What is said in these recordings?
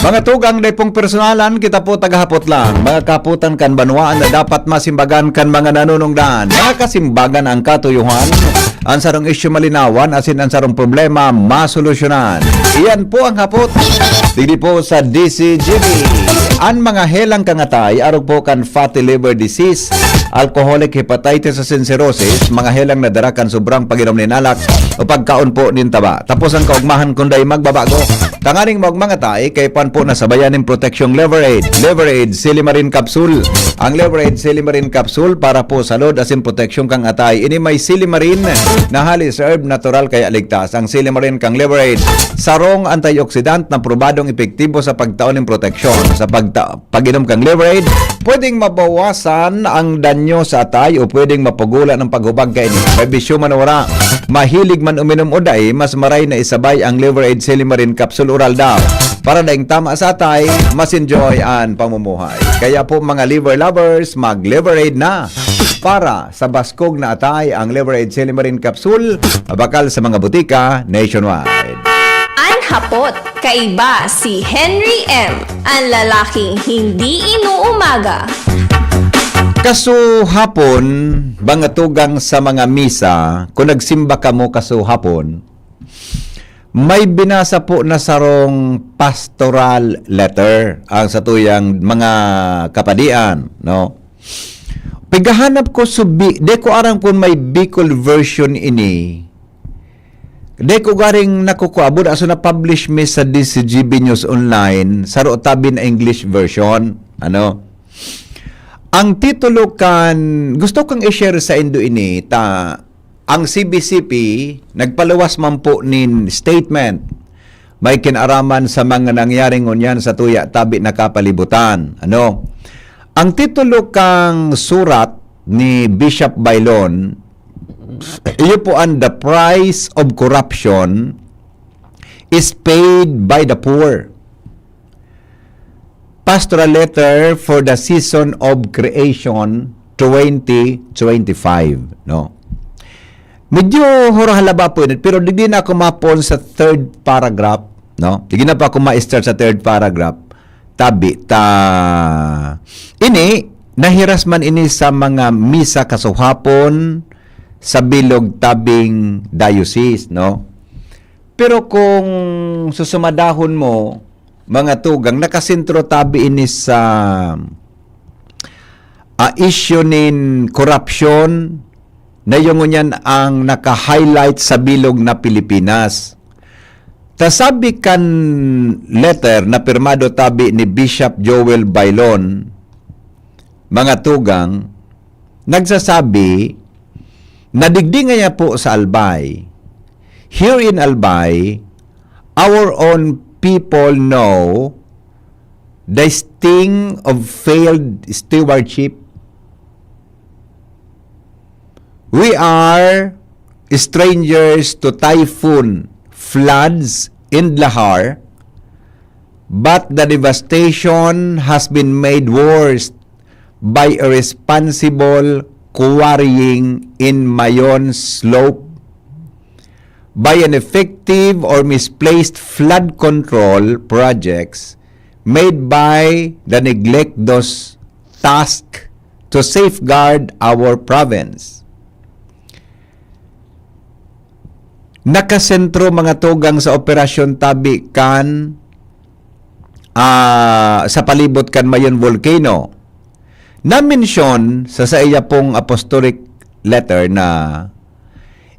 Mga tugang day pong personalan, kita po tagahapot lang. Mga kaputan kan banwaan na dapat masimbagan kan mga nanunungdan. Mga kasimbagan ang katuyuhan, ang sarong isyu malinawan, asin ang sarong problema masolusyonan. Iyan po ang hapot. Dili po sa DCGB. Ang mga helang kangatay, arog po kan fatty liver disease, alcoholic hepatitis sa cirrhosis, mga helang nadarakan sobrang paginom ni nalak o pagkaon po nin taba. Tapos ang kaugmahan kunday magbabago. Tanganing mga tay, kay pan po nasabayan ng protection Leverade. Leverade Silimarin Capsule. Ang Leverade Silimarin Capsule para po sa load asin protection kang atay. Ini may Silimarin na halis herb natural kaya ligtas. Ang Silimarin kang Leverade. Sarong antioxidant na probadong epektibo sa pagtaon ng proteksyon. Sa pag-inom kang Leverade, pwedeng mabawasan ang danyo sa atay o pwedeng mapagulan ang paghubag kay ini. May bisyo man wala. Mahilig man uminom o day, mas maray na isabay ang Leverade Silimarin Capsule oral daw. Para daing tama sa atay, mas enjoy ang pamumuhay. Kaya po mga liver lovers, mag-Leverade na. Para sa baskog na atay, ang Leverade Silimarin Capsule, bakal sa mga butika nationwide. Ang hapot, kaiba si Henry M., ang lalaking hindi inuumaga. Kaso hapon, bangatugang sa mga misa, kung nagsimba ka mo kaso hapon, may binasa po na sarong pastoral letter ang satuyang mga kapadian, no? Pigahanap ko de ko aram kung may Bicol version ini. De ko garing nakukuabod aso na publish mi sa DCGB News Online saro tabi na English version, ano? Ang titulo kan gusto kong i-share sa indo ini ta ang CBCP nagpaluwas man po nin statement may kinaraman sa mga nangyaring unyan sa tuya tabi na kapalibutan. Ano? Ang titulo kang surat ni Bishop Bailon, iyo po ang The Price of Corruption is Paid by the Poor. Pastoral Letter for the Season of Creation 2025. No? Medyo hurahalaba po yun, pero hindi na ako mapon sa third paragraph, no? Hindi na pa ako ma-start sa third paragraph. Tabi, ini, nahiras man ini sa mga misa kasuhapon sa bilog tabing diocese, no? Pero kung susumadahon mo, mga tugang, nakasentro tabi ini sa issue nin corruption, na yung ngunyan ang naka-highlight sa bilog na Pilipinas. Tasabi kan letter na pirmado tabi ni Bishop Joel Bailon, mga tugang, nagsasabi, nadigdingan niya po sa Albay. Here in Albay, our own people know the sting of failed stewardship. We are strangers to typhoon, floods in Lahar, but the devastation has been made worse by irresponsible quarrying in Mayon Slope, by ineffective or misplaced flood control projects made by the neglect those tasked to safeguard our province. Nakasentro mga tugang sa operasyon tabi kan sa palibot kan Mayon Volcano. Na-mention sa iya pong apostolic letter na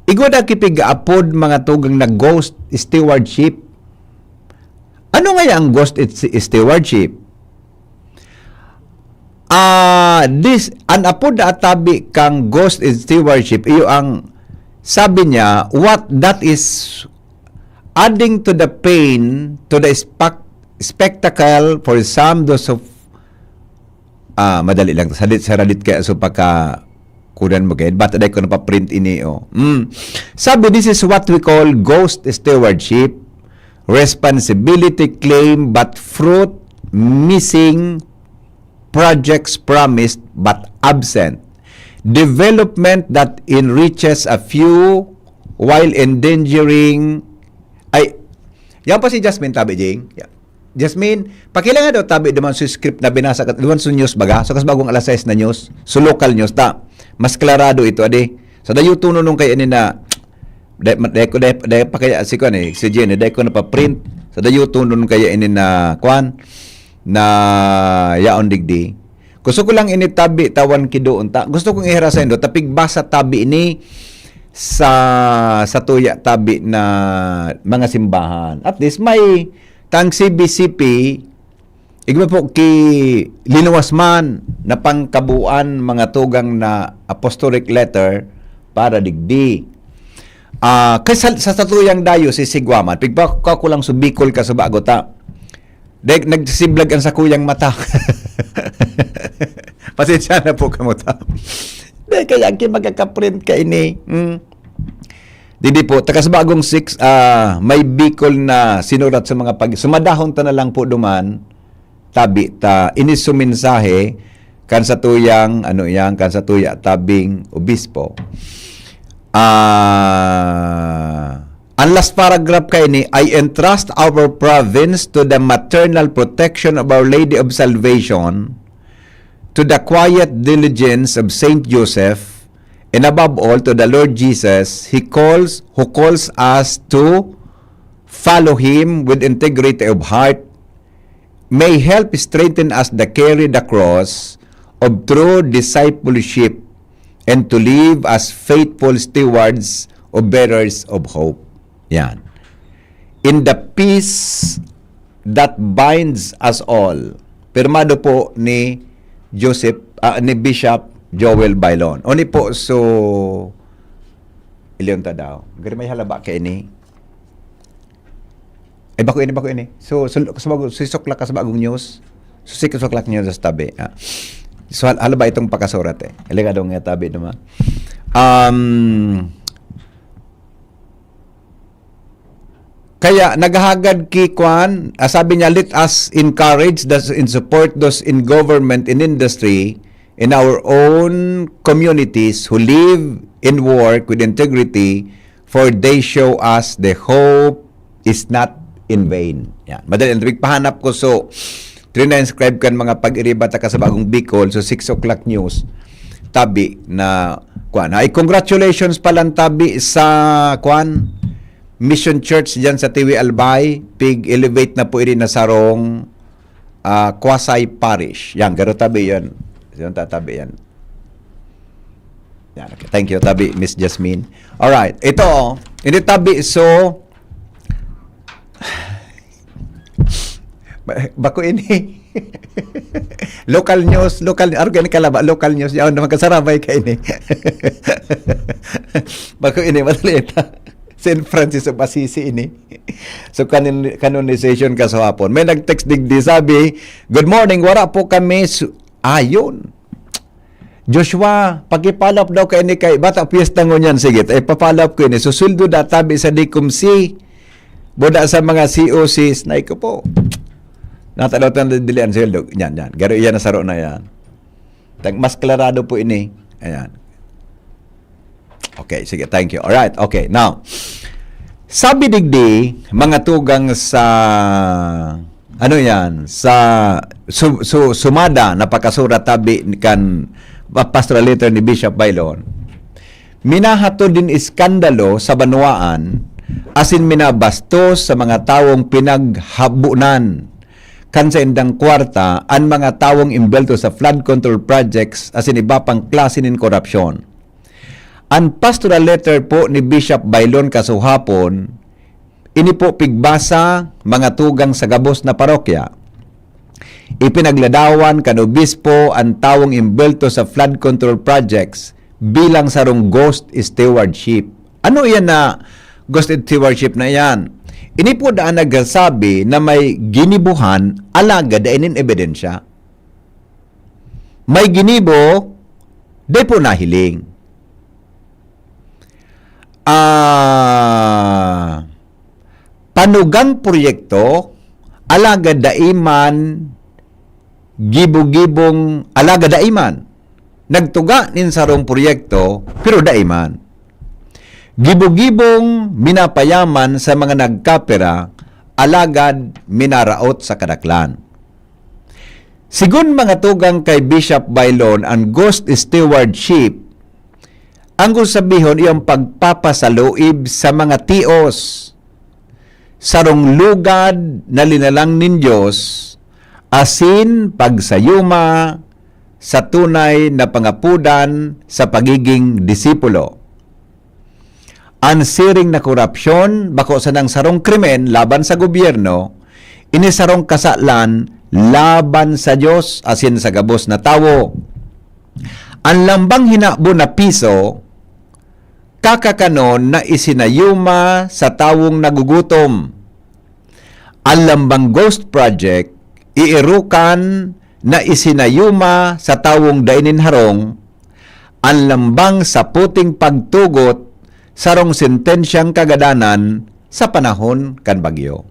igod ang kipig-apod mga tugang na ghost stewardship. Ano nga ang ghost stewardship? An apod na atabi kang ghost stewardship, iyo ang sabi niya, what that is adding to the pain, to the spectacle for some those of madali lang sa radit kaya so pagka kunan mo kayo but aday ko na pa-print ini sabi, this is what we call ghost stewardship, responsibility claim but fruit missing, projects promised but absent, development that enriches a few while endangering yan pa si Jasmine tabi, Jing. Yeah. Jasmine, pakilangan daw tabi duman sa script na binasa kat duman sa news baga. So kas bagong alas 6 na news, so local news ta. Mas klarado ito ade. So dayo tuno nung kay ini na dai ko pa kaya si ko ni si Jenny dai ko na pa print. So dayo tuno nung kaya ini na kwan na yaon digdi. Gusto ko lang ini tabi tawan kidoon ta. Gusto kong ihira sa indo tapig basa tabi ini sa tuya tabi na mga simbahan. At least may tang CBCP igba po ki linuwas man na pangkabuan mga tugang na apostolic letter para digdi. Kasi sa tatuyang dayo si Sigwaman, pigba ko lang subikol ka sa bago ta. Dek nagsiblag ang sa kuyang mata. Pasensya na po kamo ta. Dek kaya ki magkakaprint ka ini. Didi po, takas bagong 6, may bikol na sinurat sa mga sumadahon ta na lang po duman, tabi ta, inis suminsahe, kan sa tuyang, kan sa tuya, tabing obispo. Ang last paragraph kay ni, I entrust our province to the maternal protection of Our Lady of Salvation, to the quiet diligence of Saint Joseph, and above all, to the Lord Jesus, who calls us to follow Him with integrity of heart, may help strengthen us to carry the cross of true discipleship and to live as faithful stewards of bearers of hope. Yan. In the peace that binds us all. Pirmado po ni ni Bishop Joel Bailon. Oni po, so iyon ta daw. Gari may halaba kay ini. Bako ini. So sisuklak ka sa bagong news. So sisuklak niyo sa tabi. So halaba itong pakasurat eh. Ilaga daw nga tabi naman. Kaya naghahagad ki kwan, sabi niya, let us encourage and support those in government and industry in our own communities who live and work with integrity, for they show us the hope is not in vain. Yan. Madali, pahanap ko, so, trina-inscribe kan mga pag-iribat ka sa bagong Bicol, so 6 o'clock news, tabi na, kwan, ay congratulations palang tabi sa, kwan, Mission Church dyan sa Tiwi Albay, pig-elevate na po ini na sarong Quasay Parish. Yan, garo tabi yan. Yan tatabi yan. Yan, okay. Thank you, tabi, Miss Jasmine. Alright, ito, hindi tabi, so, bako ini, local news, organic kalaba, local news, yan, naman kasarabay ka ini. Bako ini, madalita. St. Francis of Assisi ini. So, canonization ka sa hapon. May nag-text digdi, sabi, good morning, wala po kami, yun. Joshua, pagipalap daw ka ini kay bata piyesta ngunyan, sige, papalap ko ini. Susuldo da tabi sa Dikumsi, boda sa mga COCs, na ko po. Natalaw tayo dilian sa hildo. Yan. Garo iyan na saro na yan. Mas klarado po ini. Ayan. Okay, sige, thank you. Alright, okay. Now, sabi digdi, mga tugang sa, sa sumada na pakasurat tabi kan pastoral letter ni Bishop Bailon, minahato din iskandalo sa banwaan, asin minabastos sa mga tawong pinaghabunan, kan sa indang kwarta, ang mga tawong imbelto sa flood control projects, asin iba pang klase ng korupsyon. Ang pastoral letter po ni Bishop Bailon kasuhapon, ini po pigbasa mga tugang sa gabos na parokya. Ipinagladawan kan obispo ang tawong imbelto sa flood control projects bilang sarong ghost stewardship. Ano yan na ghost stewardship na yan? Ini po daan nagsasabi na may ginibuhan alaga dainin ebidensya. May ginibo, di po nahiling. Panugang proyekto, alaga daiman, gibong-gibong, alaga daiman. Nagtuga nin sarong proyekto, pero daiman. Gibong-gibong minapayaman sa mga nagkapera, alagad minaraot sa kadaklan. Sigun mga tugang kay Bishop Bailon ang ghost stewardship, ang gusabihon iyang pagpapasaluib sa mga tios, sarong lugad na linalang nin Diyos, asin pagsayuma sa tunay na pangapudan sa pagiging disipulo. Ansiring na korupsyon, bako sa nang sarong krimen laban sa gobyerno, inisarong kasalan laban sa Diyos asin sa gabos na tawo. Ang lambang hinakbo na piso, kakakanon na isinayuma sa tawong nagugutom. Ang lambang ghost project, iirukan na isinayuma sa tawong dainin harong. Ang lambang sa puting pagtugot, sarong sentensyang kagadanan sa panahon kan bagyo.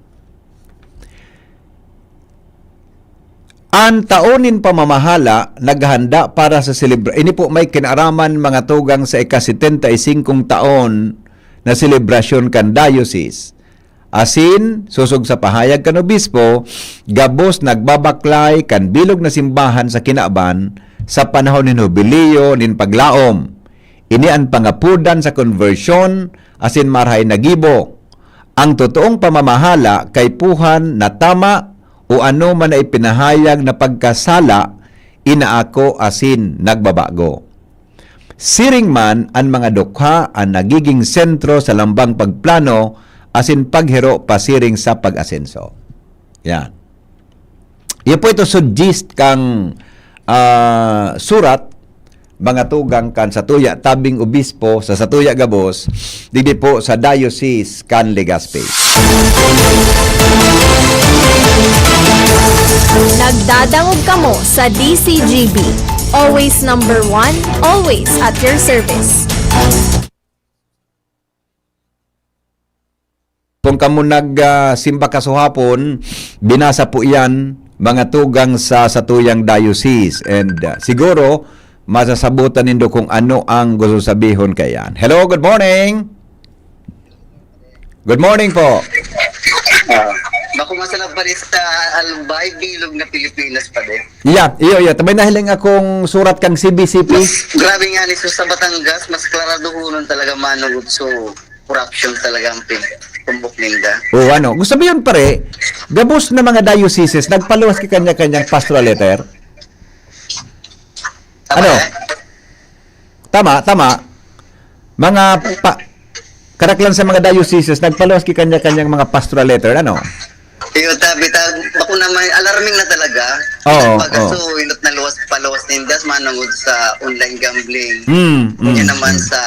Ang taonin pamamahala naghanda para sa ini po may kinaraman mga tugang sa ika-75 taon na selebrasyon kan diocese. Asin, susog sa pahayag kan obispo, gabos nagbabaklay kan bilog na simbahan sa kinaban sa panahon nin jubileo nin paglaom. Ini ang pangapudan sa conversion asin marhay nagibo. Ang totoong pamamahala kay puhan na tama o ano man ay pinahayag na pagkasala, inaako asin nagbabago. Siring man ang mga dukha ang nagiging sentro sa lambang pagplano asin paghiro pasiring sa pag-asenso. Yan. Iyan po ito suggest kang surat mga tugang kan Satuya tabing obispo sa Satuya Gabos didi po sa Diocese kan Legazpi. Nagdadangog kamo sa DCGB. Always number 1, always at your service. Kung kamo nagsimba kasuhapon, binasa po iyan mga tugang sa Satuyang Diocese and siguro masasabutan nindo kung ano ang gusto sabihon kayan. Hello, good morning. Good morning po. Bako masalap pa rin sa Albay, bilog na Pilipinas pa din. Iyo. Tabay nahiling akong surat kang CBCP. Grabe nga ni sa Batangas, mas klarado hunon talaga manugod. So, corruption talaga ang tumbok ninda. O ano, gusto sabihin pare, gabos na mga dioceses, nagpaluwas ki kanya-kanyang pastoral letter. Tama Ano? eh? Tama. Mga karaklan sa mga dioceses, nagpaluwas ki kanya-kanyang mga pastoral letter, ano? Iyo, bako naman, alarming na talaga. Oo. Pagkaso, inot na palawas nindas, manugod sa online gambling. Mm. Yan naman sa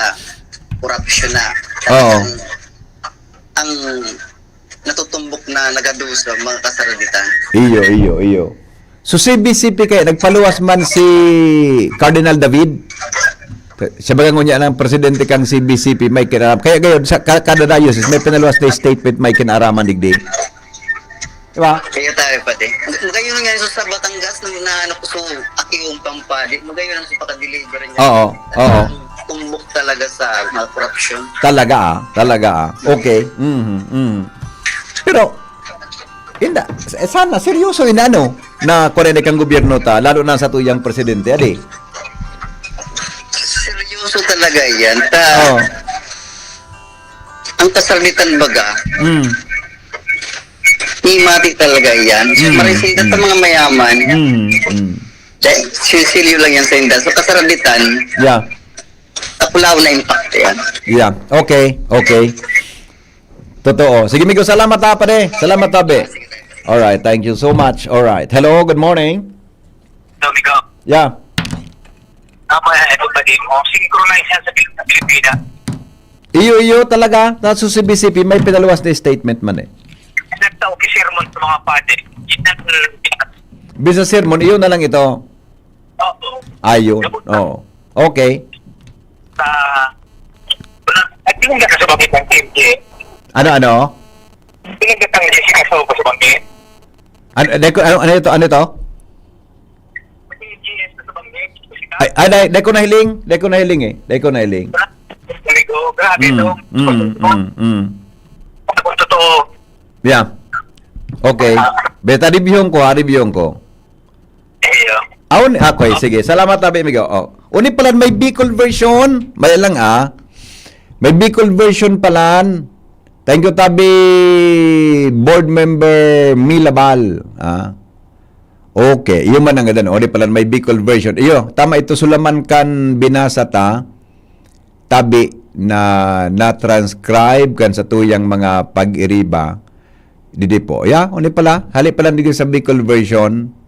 corruption na. Oo. Ang natutumbok na nagadusa mga kasaraditan. Iyo. So CBCP kaya nagpaluwas man si Cardinal David. Siya bagang ngunya ng presidente kang CBCP may kinaraman. Kaya gayon sa kada diocese may pinaluwas na statement may kinaraman digdi. Diba? Kaya tayo pati. Magayon nga sa Batangas nang naano ko so akiung pampadi. Magayon ang sa paka-deliver niya. Oo. Tumbok talaga sa mga corruption. Talaga. Okay. Pero sana seryoso inano na korene kang gobyerno ta lalo na sa tuyang presidente adi. Seryoso talaga yan. Oo. Ang kasarlitan baga, himati talaga yan. Marisinda sa mga mayaman. Sisilyo lang yan sa inda. So kasarlitan, Yeah. tapulaw na impact yan. Yeah. Okay. Totoo. Sige, Migo, salamat ha, pare. Salamat, tabi. Alright, thank you so much. Alright. Hello, good morning. Domigo, Yeah. ito pa din mo, synchronize yan sa Pilipinas. Iyo talaga. Nasa CBCP, may pinaluwas na statement man eh. Nagtao ki sermon sa mga padre. Business sermon, iyo na lang ito. Ayun. Oo. Okay. At yung nakasabagit ng team, Ano? pinagdatang sisikasal ko sa bangkit. Ano ito? GS na sa bangkit. Dahil ko nahiling eh. Domigo, grabe ito. Kung totoo, Yeah. Okay. Beta review ko, review ko. Okay, sige. Salamat tabi migo. Uni pala may Bicol version. May lang May Bicol version pala. Thank you tabi board member Milabal. Okay, iyo man ang gadan. Uni pala may Bicol version. Iyo, tama ito sulaman kan binasa ta. Tabi na transcribe kan sa tuyang mga pag-iriba. Didi po. Uni pala. Hali pala dito sa Bicol version.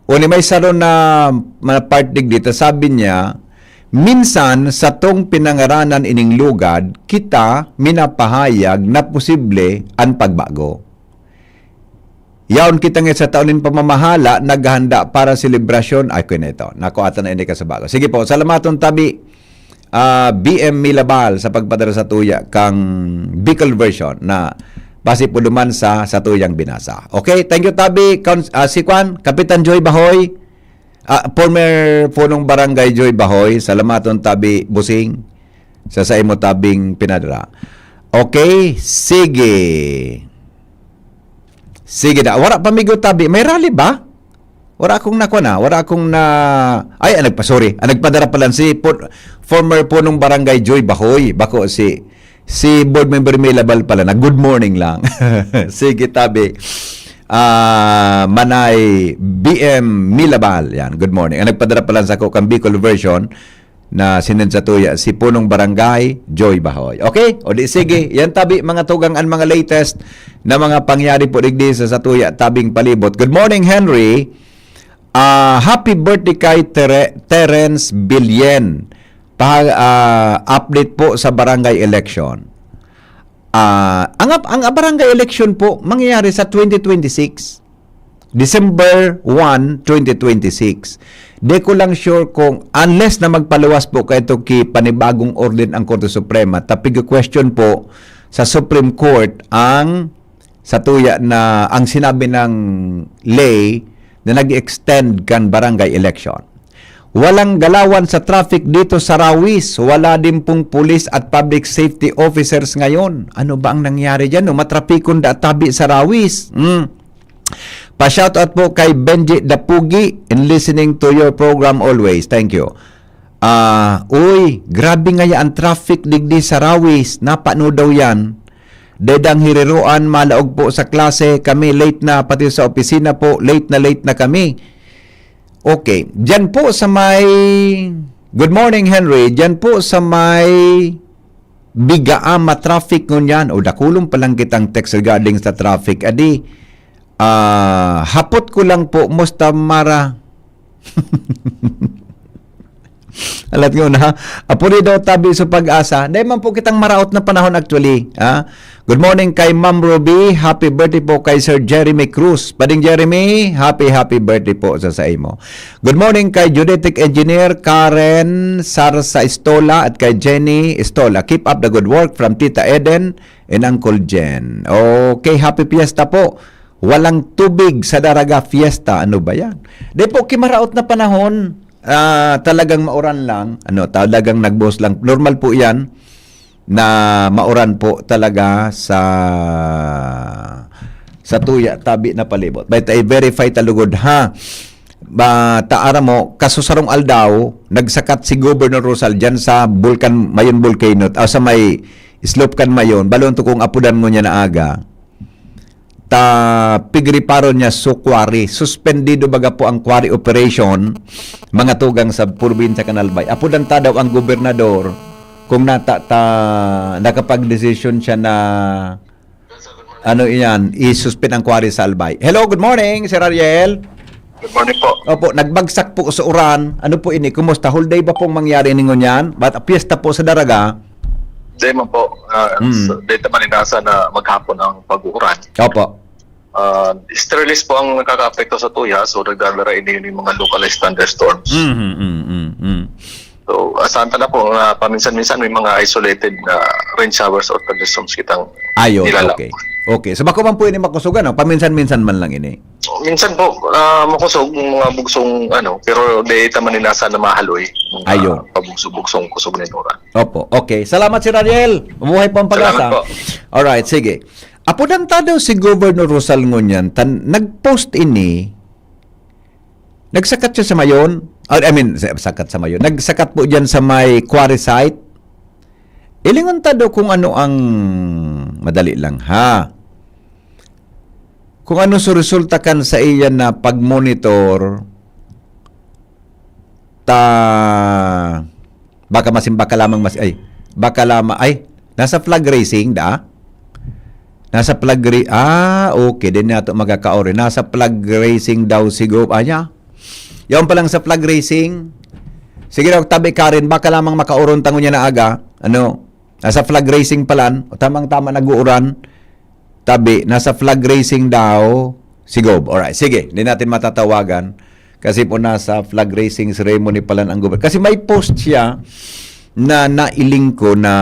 Uni may saro na part dito, sabi niya, minsan sa tong pinangaranan ining lugad, kita minapahayag na posible ang pagbago. Yaon kita nga sa taonin pamamahala, naghanda para selebrasyon. Ay, ko na ito. Nakuha na ini ka sa bago. Sige po, salamaton tabi, BM Milabal sa pagpadala sa tuya kang Bicol version na base po duman sa tuyang binasa. Okay, thank you tabi si Kwan, Kapitan Joy Bahoy, former punong barangay Joy Bahoy, salamaton tabi busing sa imo tabing pinadara. Okay, sige. Sige na, wala pamigo tabi. May rally ba? Wala akong nakuha na. Wala akong na... Ay, nagpadara pala si former punong barangay Joy Bahoy. Bako si board member Milabal pala na good morning lang. Sige tabi. Manay BM Milabal. Yan, good morning. Ang nagpadara pala sa ko kang Bicol version na sinend sa tuya si punong barangay Joy Bahoy. Okay? O di sige, yan tabi mga tugang ang mga latest na mga pangyari po digdi sa tuya tabing palibot. Good morning, Henry. Happy birthday kay Terence Bilyen. Update po sa barangay election. Ang barangay election po mangyayari sa 2026. December 1, 2026. Di ko lang sure kung unless na magpaluwas po kay ito panibagong orden ang Korte Suprema, tapig question po sa Supreme Court ang sa tuya na ang sinabi ng lay na nag-extend kan barangay election. Walang galawan sa traffic dito sa Rawis. Wala din pong police at public safety officers ngayon. Ano ba ang nangyari dyan? Matrapikon da tabi sa Rawis. Pa-shoutout po kay Benji Dapugi in listening to your program always. Thank you. Uy, grabe nga ang traffic digdi sa Rawis. Napano daw yan. Dedang hiriruan, malaog po sa klase. Kami late na, pati sa opisina po, late na kami. Okay, dyan po sa may... Good morning, Henry. Dyan po sa may Bigaama traffic ngunyan. O, dakulong palang kitang text regarding sa traffic. Adi, hapot ko lang po, musta mara. Alat nyo na, apuri daw tabi sa pag-asa. Dahil man po kitang maraot na panahon actually. Good morning kay Ma'am Ruby. Happy birthday po kay Sir Jeremy Cruz. Pading Jeremy, happy birthday po sa imo. Good morning kay Geodetic Engineer Karen Sarsa Estola at kay Jenny Estola. Keep up the good work from Tita Eden and Uncle Jen. Okay, happy fiesta po. Walang tubig sa Daraga Fiesta. Ano ba yan? Di po kimaraot na panahon. Talagang mauran lang, talagang nagbuhos lang. Normal po 'yan na mauran po talaga sa tuya tabi na palibot. But I verify talugod taara mo kasusarong aldaw nagsakat si Governor Rosal diyan sa Mayon Volcano sa may slope kan Mayon balon to kung apudan mo niya na aga. Pigriparon niya quarry. Suspendido baga po ang quarry operation mga tugang sa probinsya Canalbay. Apudan ta daw ang gobernador kung nakapag-decision siya na i-suspend ang quarry sa Albay. Hello, good morning, Sir Ariel. Good morning po. Opo, nagbagsak po sa uran. Ano po ini? Kumusta? Whole day ba pong mangyari ningon yan? Ba't piyesta po sa Daraga? Day mo po. Dito man inasa na maghapon ang pag-uuran. Opo. Sterilize po ang nakaka-apekto sa tuya, so nagdadala ini yung mga localized thunderstorms. So, asahan na po na paminsan-minsan may mga isolated na rain showers or thunderstorms kitang nilalap. Okay. So, bako man po ini makusugan, paminsan-minsan man lang ini? Minsan po, makusog, mga bugsong, pero dito man inasa na mahaloy. Pabugsong kusog na inuran. Opo, okay. Salamat, Sir Ariel. Mabuhay po ang pag-asa. Salamat po. Alright, sige. Apodanta daw si Governor Rosal Ngunyan, nag-post ini, nagsakat siya sa mayon, sakat sa mayon, nagsakat po dyan sa may quarry site. Ilingon ta daw kung ano ang, madali lang ha, kung ano sa resulta kan sa iyan na pag-monitor, baka lamang nasa flag racing da? Nasa flag okay, din nato magkakaori. Nasa flag racing daw siguro. Yan pa lang sa flag racing. Sige daw, tabi ka rin. Baka lamang makauron tango niya na aga. Nasa flag racing palan. Tamang-tama nag-uuran. Tabi, nasa flag racing daw siguro. Alright, sige. Hindi natin matatawagan. Kasi po nasa flag racing ceremony palan ang gobyerno. Kasi may post siya na nailing ko na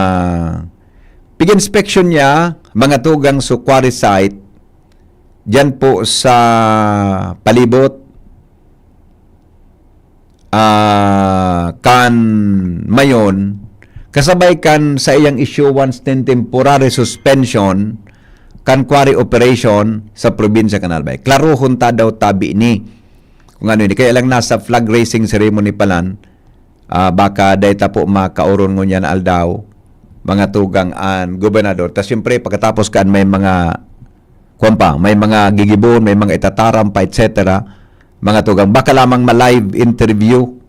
pig-inspection niya, mga tugang sa quarry site, dyan po sa palibot, kan mayon, kasabay kan sa iyang issuance ng temporary suspension, kan quarry operation sa probinsya Kanalbay. Klaruhon ta daw tabi ni. Kung ano ini, kaya lang nasa flag racing ceremony palan, baka data po makauron ngunyan aldaw, mga tugang an gobernador. Tapos siyempre, pagkatapos kan may mga may mga gigibon, may mga itataram pa, etc. Mga tugang, baka lamang ma-live interview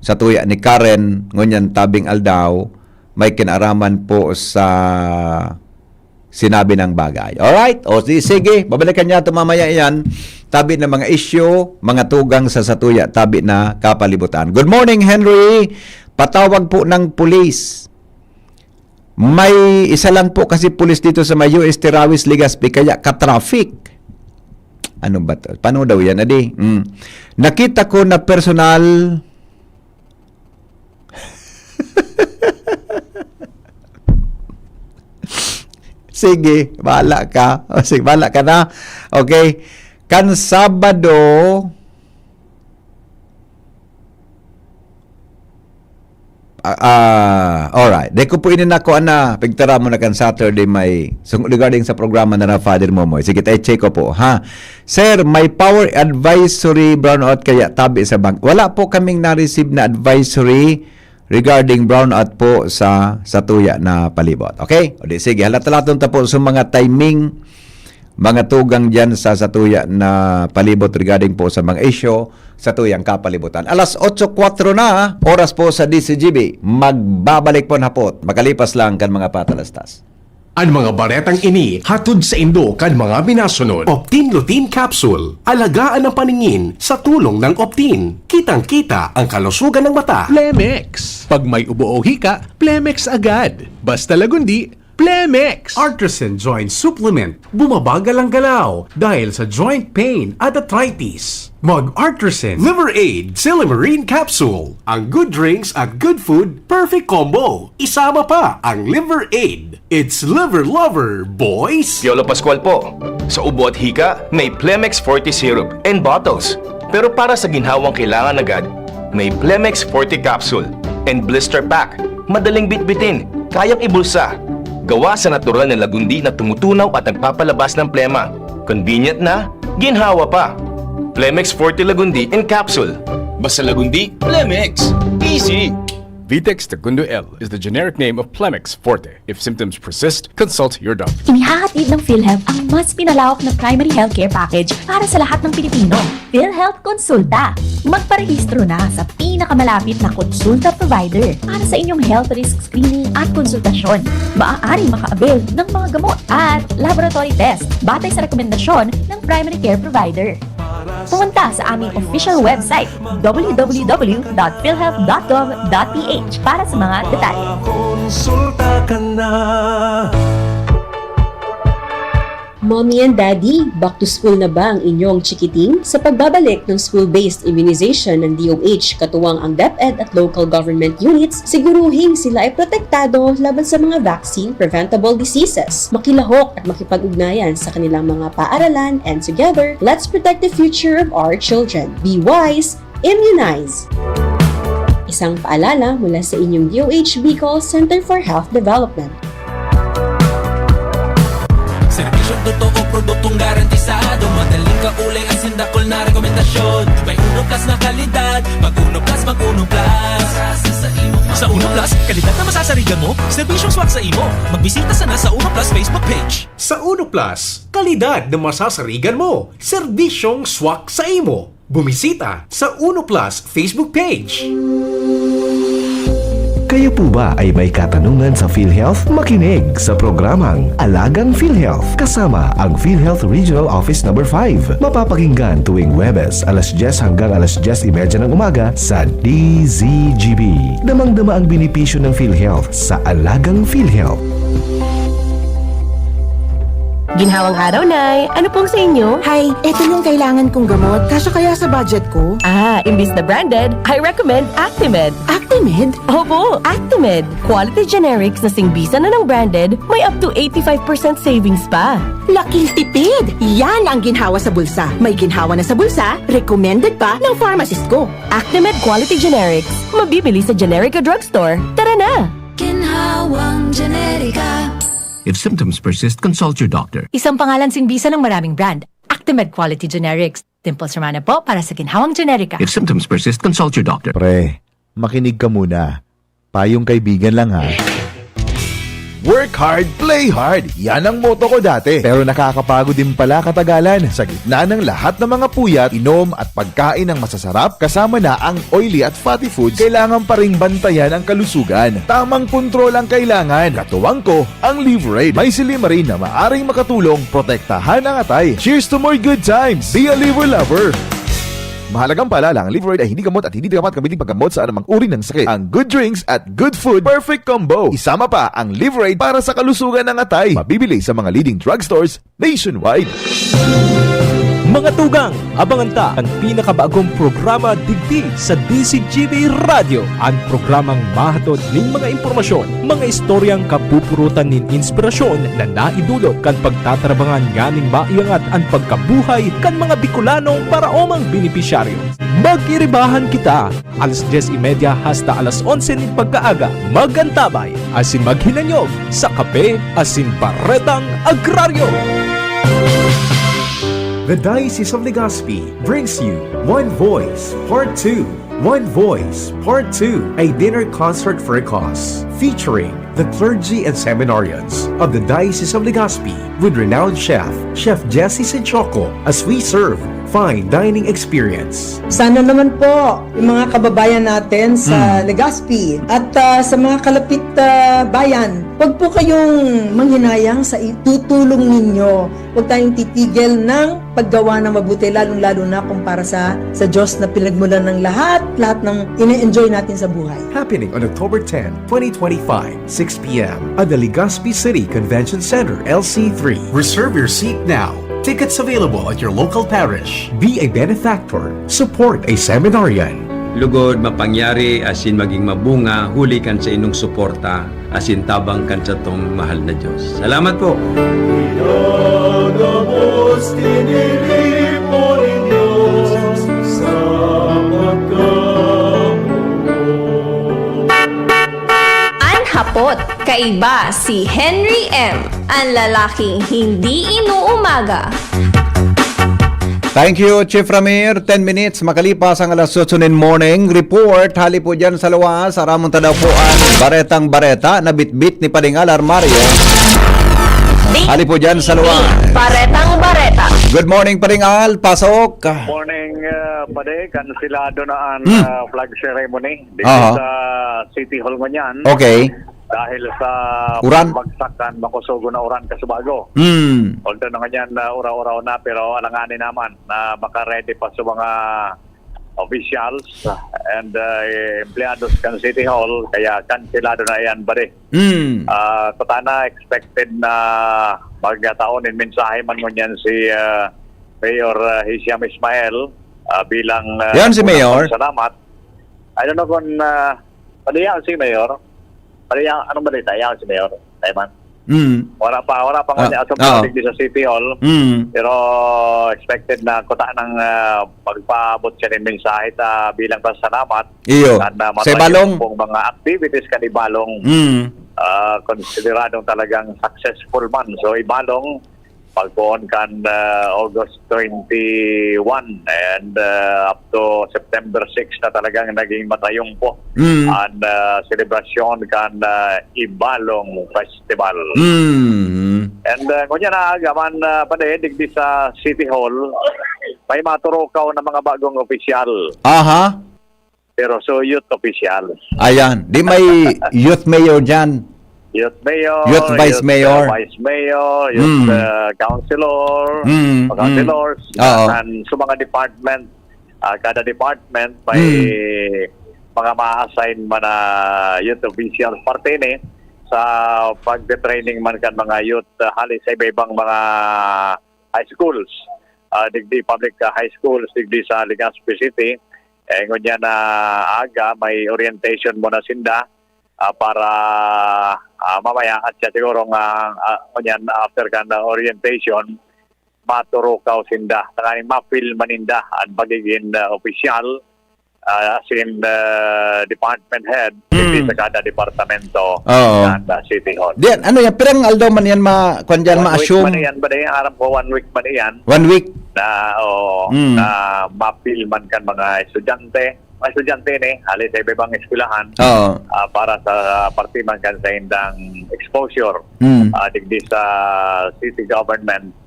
sa tuya ni Karen, ngunyan tabing aldaw, may kinaraman po sa sinabi ng bagay. Alright? O sige, babalikan niya ito mamaya yan. Tabi na mga issue, mga tugang sa satuya, tabi na kapalibutan. Good morning, Henry. Patawag po ng pulis. May isa lang po kasi pulis dito sa may US Terrawis, Legazpi, kaya ka-traffic. Ano ba to? Paano daw yan, adi? Nakita ko na personal sige, bahala ka. Sige, bahala ka na. Okay. Kan Sabado, alright. Dahil ko po ininako na, pigtara mo na kan Saturday may, regarding sa programa na Father Momoy. Sige, tayo check ko po, ha? Sir, may power advisory brownout kaya tabi sa bank. Wala po kaming na-receive na advisory regarding brownout po sa tuya na palibot. Okay? O di, sige, halata-laton ta po sa mga timing, mga tugang dyan sa satuya na palibot regarding po sa mga issue sa tuyang kapalibutan. Alas 8:04 na, oras po sa DCGB. Magbabalik po na po. Makalipas lang kan mga patalastas. Ang mga baretang ini hatod sa Indo kan mga binasunod. Optin Lutein Capsule. Alagaan ang paningin sa tulong ng Optin. Kitang-kita ang kalusugan ng mata. Plemex. Pag may ubo o hika, Plemex agad. Basta lagundi, Plemex. Artisan Joint Supplement. Bumabagal ang galaw dahil sa joint pain at arthritis. Mag-Artisan Liver Aid Silimarine Capsule. Ang good drinks at good food, perfect combo. Isama pa ang Liver Aid. It's liver lover, boys! Piolo Pascual po. Sa ubo at hika, may Plemex Forte Syrup and bottles. Pero para sa ginhawang kailangan agad, may Plemex Forte Capsule and Blister Pack. Madaling bitbitin, kayang ibulsa. Gawa sa natural na lagundi na tumutunaw at nagpapalabas ng plema. Convenient na, ginhawa pa. Plemex Forte Lagundi in Capsule. Basta lagundi, Plemex. Easy! Vitex Segundo L is the generic name of Plemex Forte. If symptoms persist, consult your doctor. Inihahatid ng PhilHealth ang mas pinalawak na primary healthcare package para sa lahat ng Pilipino. PhilHealth Konsulta. Magparehistro na sa pinakamalapit na konsulta provider para sa inyong health risk screening at konsultasyon. Maaaring maka-avail ng mga gamot at laboratory test batay sa rekomendasyon ng primary care provider. Pumunta sa aming official website www.philhealth.gov.ph para sa mga detalye. Konsulta ka na. Mommy and Daddy, back to school na ba ang inyong chikiting? Sa pagbabalik ng school-based immunization ng DOH, katuwang ang DepEd at local government units, siguruhing sila ay protektado laban sa mga vaccine-preventable diseases. Makilahok at makipag-ugnayan sa kanilang mga paaralan, and together, let's protect the future of our children. Be wise, immunize! Isang paalala mula sa inyong DOH Bicol Center for Health Development. Serbisyo totoo, produktong garantisado. Madaling kaulay at sindakol na rekomendasyon. May Uno Plus na kalidad. Mag Uno Plus, mag Uno Plus. Sa Uno Plus, kalidad na masasarigan mo. Serbisyong swak sa imo. Magbisita sana sa Uno Plus Facebook page. Sa Uno Plus, kalidad na masasarigan mo. Serbisyong swak sa imo. Bumisita sa Uno Plus Facebook page. Kayo po ba ay may katanungan sa PhilHealth? Makinig sa programang Alagang PhilHealth kasama ang PhilHealth Regional Office No. 5. Mapapakinggan tuwing Huwebes alas 10 hanggang alas 10:30 ng umaga sa DZGB. Damang-dama ang benepisyo ng PhilHealth sa Alagang PhilHealth. Ginhawang araw, Nay. Ano pong sa inyo? Hi, eto yung kailangan kong gamot. Kasya kaya sa budget ko? Imbis na branded, I recommend Actimed. Actimed? Opo, Actimed. Quality generics na singbisa na ng branded, may up to 85% savings pa. Laking tipid! Yan ang ginhawa sa bulsa. May ginhawa na sa bulsa, recommended pa ng pharmacist ko. Actimed Quality Generics. Mabibili sa Generica Drugstore. Tara na! Ginhawang generika. If symptoms persist, consult your doctor. Isang pangalan singbisa ng maraming brand. Actimed Quality Generics. Dimples Romana po para sa ginhawang generika. If symptoms persist, consult your doctor. Pre, makinig ka muna. Payong kaibigan lang ha. Work hard, play hard. Yan ang motto ko dati. Pero nakakapagod din pala katagalan. Sa gitna ng lahat ng mga puyat, inom at pagkain ng masasarap, kasama na ang oily at fatty foods, kailangan pa ring bantayan ang kalusugan. Tamang kontrol ang kailangan. Katuwang ko, ang Liverade. May silimarin na maaring makatulong protektahan ang atay. Cheers to more good times. Be a liver lover. Mahalagang paalala, ang Liverade ay hindi gamot at hindi dapat kabiling paggamot sa anumang uri ng sakit. Ang good drinks at good food, perfect combo. Isama pa ang Liverade para sa kalusugan ng atay. Mabibili sa mga leading drugstores nationwide. Mga tugang, abangan ta ang pinakabagong programa digdi sa DCGB Radio. Ang programang mahatod ning mga impormasyon, mga istoryang kapupurutan nin inspirasyon na naidulot kan pagtatarabangan nganing maiangat ang pagkabuhay kan mga Bicolanong para omang benepisyaryo. Magiribahan kita, alas 10:30 hasta alas 11 nin pagkaaga. Magantabay, asin maghinanyog sa kape, asin baretang agraryo. The Diocese of Legazpi brings you One Voice Part 2. One Voice Part 2, a dinner concert for a cause, featuring the clergy and seminarians of the Diocese of Legazpi with renowned chef, Chef Jesse Senchoco, as we serve fine dining experience. Sana naman po yung mga kababayan natin sa Legazpi at sa mga kalapit bayan, huwag po kayong manghinayang sa itutulong ninyo. Huwag tayong titigil ng paggawa ng mabuti, lalong-lalo na kumpara sa Diyos na pinagmulan ng lahat ng ine-enjoy natin sa buhay. Happening on October 10, 2025, 6 p.m. at the Legazpi City Convention Center, LC3. Reserve your seat now. Tickets available at your local parish. Be a benefactor. Support a seminarian. Lugod mapangyari asin maging mabunga, huli kan sa inong suporta, asin tabang kan sa tong mahal na Diyos. Salamat po! Anhapot, kaiba si Henry M., ang lalaking hindi inuumaga. Thank you, Chief Ramir. 10 minutes makalipas ang alas 8 ng morning. Report, hali po dyan sa luwas. Aramon tadaw po ang baretang bareta na bitbit ni Padingal Armario. Hali po dyan sa luwas. Baretang bareta. Good morning, Padingal. Pasok. Morning, Pade. Kansilado na ang flag ceremony dito sa City Hall Manyan. Okay. Dahil sa Uran. bagsakan makusugo na uran Kasubago. Although na ganyan uraw-uraw na, pero alanganin naman na maka-ready pa sa mga officials and empleados kan City Hall, kaya kansilado na yan, Pade. Kutana expected na magkataon in mensahe man ngunyan si Mayor Hisham Ismail bilang yan si Mayor. Salamat. I don't know kung padayan si Mayor. Padayan, anong balita? Yan si Mayor. Taiman. Wala pa nga asong sa City Hall. Pero expected na kuta ng pagpaabot siya ng mensahe bilang pasalamat. Iyo. Sa Balong. Mga activities kan Ibalong. Konsideradong talagang successful man. So Ibalong, pagkuon kan August 21 and up to September 6 na talagang naging matayong po ang celebration kan Ibalong Festival. And kunya na gaman pade digdi sa City Hall may maturukaw na mga bagong opisyal. Aha. Pero so youth official. Ayan, di may youth mayor dyan. Youth mayor, Youth vice mayor. vice mayor, youth councilor, councilors, Oo. and sa mga department, kada department may mga ma-assign man na youth officials parte ni sa pagde-training man kan mga youth halis sa iba-ibang mga high schools, digdi public high schools, digdi sa Legazpi City. Ngunyan na aga may orientation mo na sinda para mamaya at siya siguro ngunyan after ka na orientation maturukaw sinda tanganing mapil maninda ang pagiging opisyal as in department head hindi sa kada departamento ng City Hall. Diyan, ano yan? Pirang aldaw man yan kung dyan ma-assume? 1 week man yan ba na yan? Aram ko 1 week man yan. 1 week? Na, na mapil man kan mga estudyante. Mga estudyante ni, halit sa ibang eskwelahan para sa parte man kan sa indang exposure. Digdi sa city government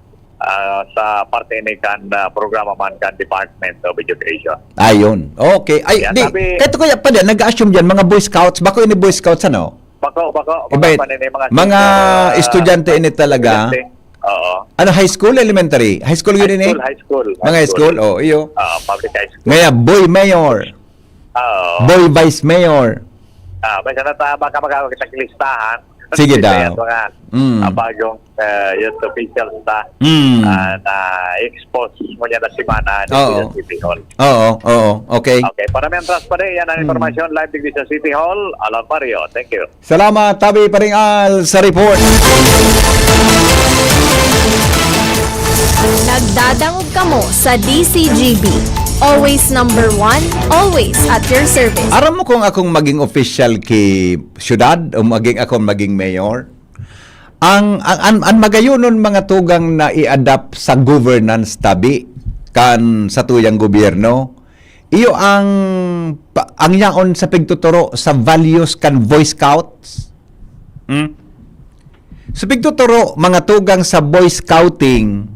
sa parte ni kan programa man kan Department of Education. Ayun. Okay. Ay, Yan, di. Kahit kuya pa din, nag-assume dyan, mga Boy Scouts. Bako ini Boy Scouts, ano? Bako. Ibait. Mga estudyante ini talaga. Oo. Ano, high school, elementary? High school yun ini? High school. Mga high school? Oh, iyo. Public high school. Ngaya, Boy Mayor. Oo. Boy Vice Mayor. Basta na baka magkakita listahan. Sige daw. Mga bagong youth officials na expose mo niya na si Mana sa City Hall. Oo. Okay. Okay. Para mentras pa rin, yan ang informasyon live digdi sa City Hall. Alan Mario. Thank you. Salamat, Tabi Paringal sa report. Nagdadangog kamo sa DCGB. Always number 1, always at your service. Aram mo kung akong maging official ki syudad o maging mayor, ang magayunon mga tugang na i-adapt sa governance tabi kan sa tuyang gobyerno, iyo ang yaon sa pigtuturo sa values kan Boy Scouts. Sa pigtuturo mga tugang sa Boy Scouting,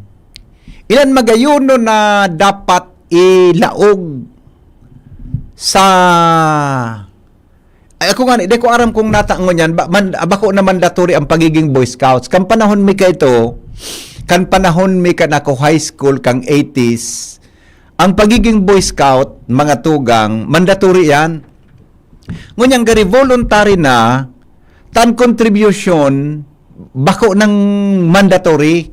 ilan magayunon na dapat ilaog sa ako nga hindi ko aram kung nataangon yan bako na mandatory ang pagiging Boy Scouts kan panahon mi ka ito kan panahon mi ka nako high school kang 80s ang pagiging Boy Scout mga tugang mandatory yan ngunyang gari voluntary na tan contribution bako ng mandatory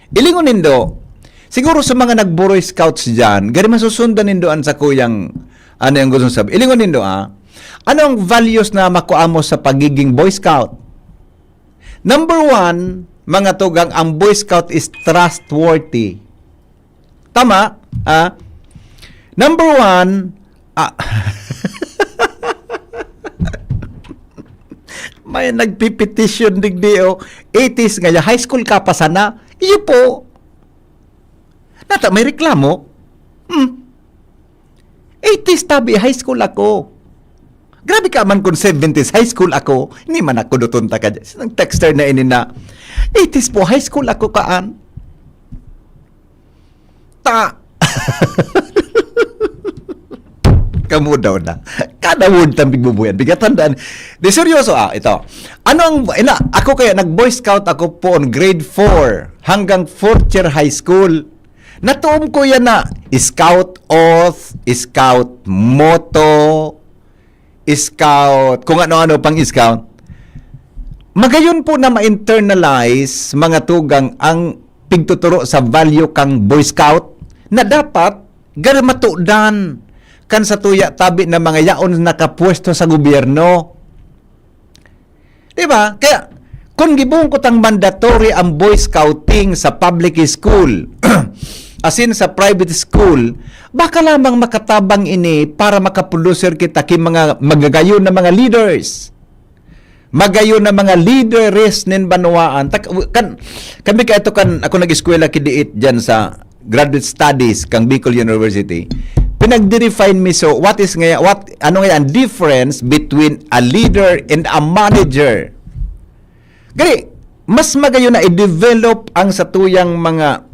ilingon nindo. Siguro sa mga nag-Boy Scouts dyan, gari masusundan nindoan sa kuyang, ano yung gusto sabi. Ilingon nindo ano ang values na makuamo sa pagiging Boy Scout? Number 1, mga tugang, ang Boy Scout is trustworthy. Tama? Number 1, may nagpipetition digdi 80s nga high school ka pa sana. Iyo po. Nata, may reklamo. 80s tabi, high school ako. Grabe ka man kung 70s, high school ako. Hindi man ako dutunta ka dyan. Sinang texter na ini na, 80s po, high school ako kaan. Kamu daw na. Kada word tambig bubuyan. Bigatandaan. Di seryoso ito. Ako kaya nag-Boy Scout ako po on grade 4 hanggang 4th year high school. Natuom ko yan na Scout Oath, Scout Motto, Scout, kung ano-ano pang Scout. Magayon po na ma-internalize mga tugang ang pigtuturo sa value kang Boy Scout na dapat garamatudan kan sa tuya tabi na mga yaon nakapwesto sa gobyerno. Diba? Kaya, kung gibungkot ang mandatory ang Boy Scouting sa public school, asin sa private school, baka lamang makatabang ini para makaproducer kita ki mga magagayon na mga leaders. Magayon na mga leaders nin banwaan. Kami ka ito ako nag-eskwela kidiit dyan sa graduate studies kang Bicol University. Pinag-define mi so ano nga ang difference between a leader and a manager. Gani, mas magayon na i-develop ang satuyang mga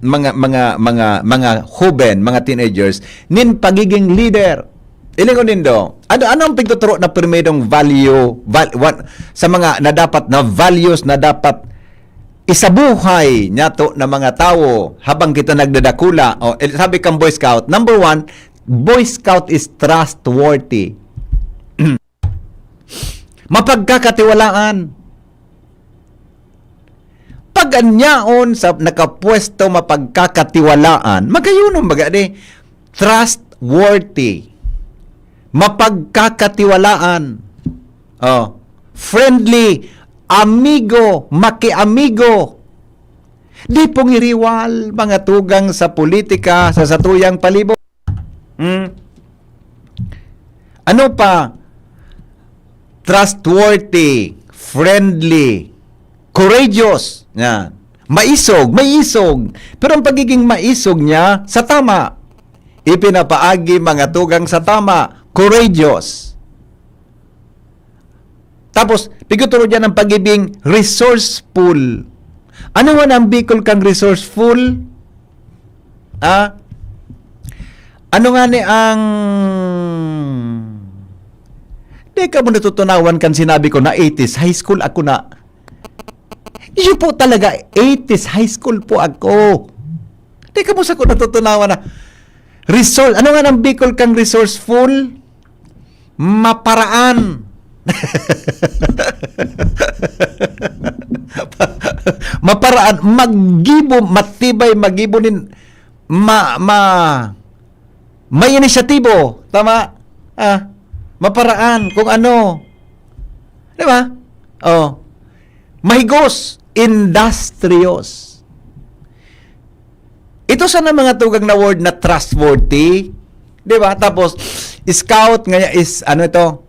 huben, mga teenagers nin pagiging leader. Ilingon nindo, ano ang pagtuturo na primedong value sa mga na dapat na values na dapat isabuhay nato na mga tao habang kita nagdadakula. O sabi kang Boy Scout, number 1, Boy Scout is trustworthy. Mapagkakatiwalaan. Pag anyaon sa nakapwesto mapagkakatiwalaan, magayunon bagay trustworthy. Mapagkakatiwalaan. Friendly, amigo, makiamigo. Di pong iriwal mga tugang sa politika sa satuyang palibot. Ano pa? Trustworthy, friendly, courageous. Yan. Maisog. Pero ang pagiging maisog niya sa tama. Ipinapaagi mga tugang sa tama. Courageous. Tapos, piguturo dyan ang pagiging resourceful. Ano nga ang Bicol kang resourceful? Ano nga ni ang... Di ka mo natutunawan kan sinabi ko na 80s high school ako na. Iyo po talaga, 80s high school po ako. Di ka mo sa ko natutunawan na ano nga ng Bicol kang resourceful? Maparaan. Maparaan, magibo, matibay, magibonin, may inisyatibo. Tama? Maparaan, kung ano. Di ba? Mahigos, industrious. Ito sana mga tugang na word na trustworthy. Di ba? Tapos, scout nga is, ano ito?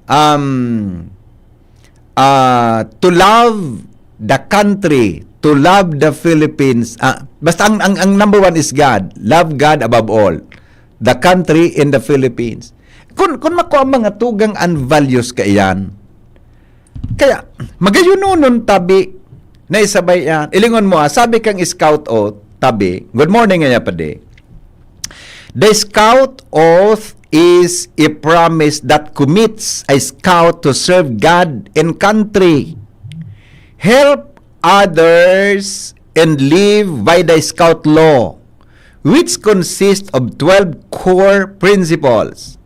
To love the country, to love the Philippines. Basta ang number 1 is God. Love God above all. The country in the Philippines. Kung makuha mga tugang and values kaiyan, kaya, magayunon tabi na isabay yan. Ilingon mo, sabi kang scout oath, tabi, good morning nga pa de. The scout oath is a promise that commits a scout to serve God and country, help others, and live by the scout law, which consists of 12 core principles: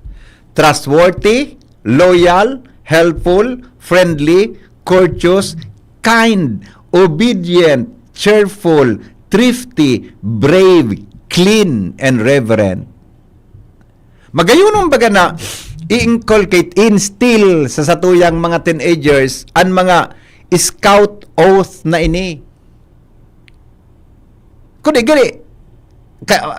trustworthy, loyal, helpful, friendly, courteous, kind, obedient, cheerful, thrifty, brave, clean, and reverent. Magayunon baga na i-inculcate, instill sa satuyang mga teenagers ang mga scout oath na ini. Kuni,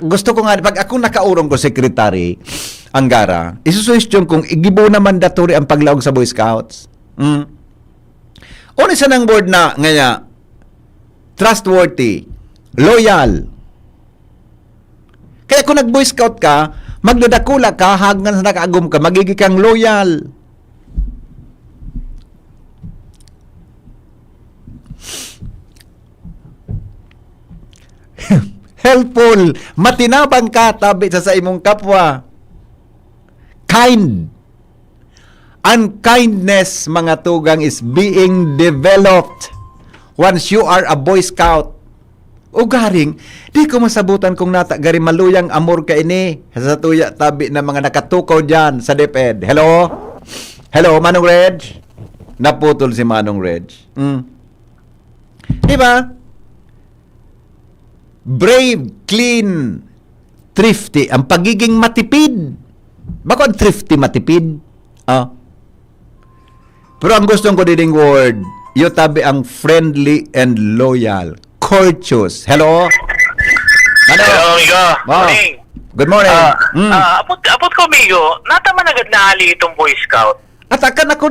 gusto ko nga, pag ako nakaurong ko secretary, Anggara, isusuwestiyon kung igibo na mandatory ang paglaog sa Boy Scouts. Una sa ng word na ngaya, trustworthy, loyal. Kaya kung nag-Boy Scout ka, magdadakula ka, hanggang sa nakaagum ka, magiging kang loyal. Helpful, matinabang ka, tabi sa imong kapwa. Kind. Unkindness, mga tugang, is being developed once you are a Boy Scout. Ugaring, di ko masabutan kung garing maluyang amor ka ini sa tuya tabi na mga nakatukaw dyan sa DepEd. Hello? Hello, Manong Reg? Naputol si Manong Reg. Di ba? Brave, clean, thrifty. Ang pagiging matipid. Bako ang thrifty, matipid? Pero ang gustong ko ding word, yung tabi ang friendly and loyal. Courteous. Hello? Hello, Migo. Morning. Good morning. Apot ko, Migo. Nataman agad na ali itong Boy Scout. At akan ako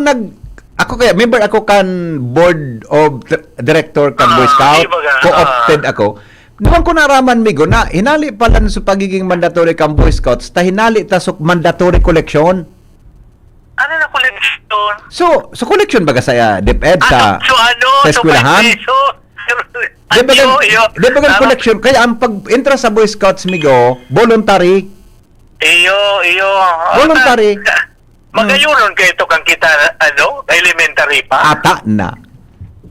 Ako kaya, member ako kan board of director kan Boy Scout. Co-opted ako. Naman ko naraman, Migo, na hinali pala sa pagiging mandatory kan Boy Scouts, ta hinali ta sa mandatory collection. Ano na collection? So collection baga saya DepEd sa sa eskwelahan? Di ba gan collection? Kaya ang pag-entra sa Boy Scouts, Migo, voluntary. Iyo. Voluntary. Magayuron kayo ito kang kita, elementary pa. Ata na.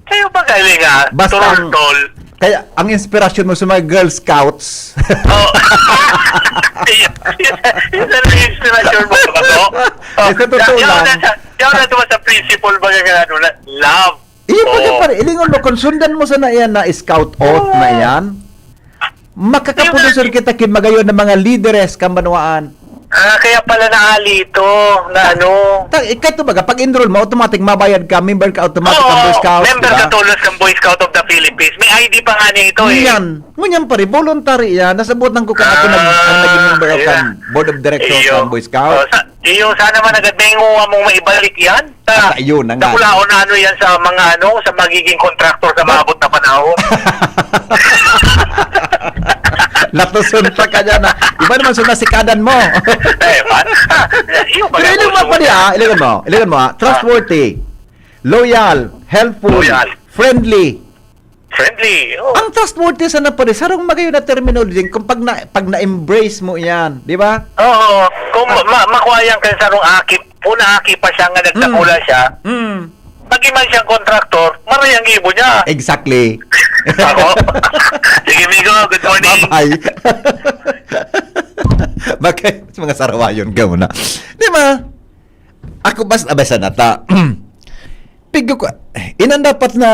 Kayo ba galing nga? Basta Turtol. Kaya ang inspirasyon mo sa mga Girl Scouts. Yun na yung inspirasyon mo ba ito? Sa totoo lang. Yaw na ito sa principle ba na love. Iyo pa pare, ilingon mo, kung sundan mo sa na yan na scout out na yan, makakapulusor kita kin magayon ng mga leaderes kambanwaan. Kaya pala naali ito, na Ikaw baga, pag enroll mo, automatic mabayad ka, member ka automatic ang Boy Scout. Member ka tulos ng Boy Scout of the Philippines. May ID pa nga niya ito Ngunyan pare, voluntary yan. Nasabutan ko kung ako naging member of kan board of directors ng Boy Scout. Sana man agad may nguha mong maibalik yan. Ayun na nga. Nakulaon na yan sa mga sa magiging contractor sa maabot na panahon. Latuson pa ka dyan na. Iba naman sunasikadan mo. Pero ilan mo pa niya, ilan mo, trustworthy, loyal, helpful, friendly. Ang trustworthy sana pa rin. Sarong magayon na terminology kung pag na-embrace mo yan. Di ba? Oo. Kung makuha ka sarong akip, aki pa siya nga nagtakula siya, magiman siyang kontraktor, marayang ibo niya. Exactly. Ako. Sige, Migo. Good morning. Bye-bye. Bakit? Mga sarawayon ka muna. Di ba? Ako basta na ta. Pigo ko. Inan dapat na,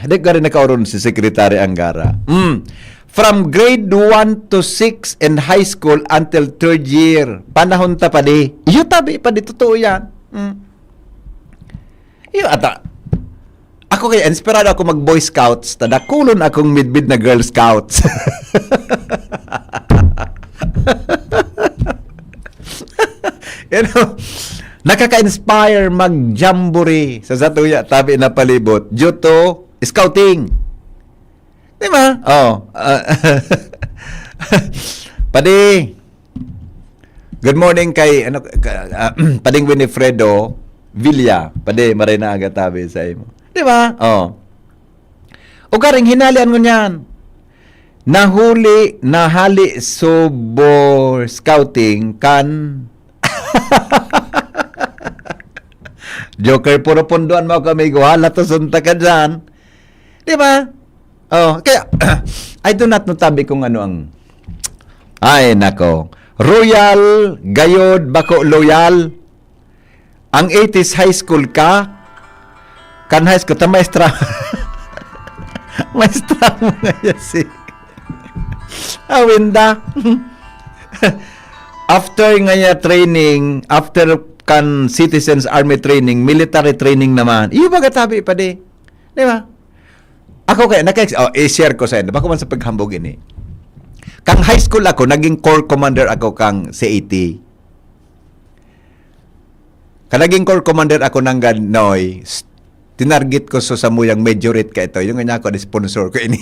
hindi ka rin nakauron si Secretary Angara. From grade 1 to 6 in high school until 3rd year. Panahon ta pa di. Iyo tabi pa di. Totoo yan. Iyo ata. Ako kaya, inspirado ako mag-Boy Scouts. Tadakulon akong midbid na Girl Scouts. Nakaka-inspire mag-jamboree sa Zatuya, tabi na palibot, due to scouting. Di ba? Padi, good morning kay Pading Winifredo Villa. Padi, maray na agad tabi sa imo. Di ba? O karing hinalian mo niyan. Nahali subo scouting kan Joker, puro pondoan mo kami hala to sunta ka dyan. Di ba? Kaya I do not know tabi kung ano ang ay nako. Royal, gayod, bako loyal. Ang 80s high school ka, kan high school, ta maestra. Maestra mo nga si awinda. After nga training, after kan citizens army training, military training naman. Iyo ba gatabi pa di? Di ba? Ako kaya, i-share ko sa inyo. Bako man sa paghambog ini. Kang high school ako, naging corps commander ako kang CAT. Kanaging corps commander ako ng Ganoy, tinarget ko sa samuyang majorate ka ito. Yung nga ako, sponsor ko ini.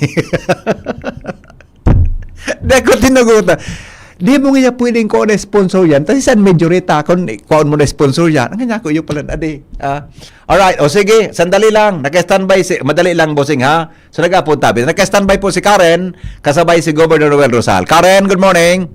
Di ako tinugutan. Di mo nga pwedeng ko na sponsor yan. Kasi saan majorate kung mo na sponsor yan. Ang nga ko, yung pala, adi. Alright, sige, sandali lang. Naka-standby madali lang, bossing ha. So nag-apod tabi. Naka-standby po si Karen, kasabay si Governor Noel Rosal. Karen, good morning.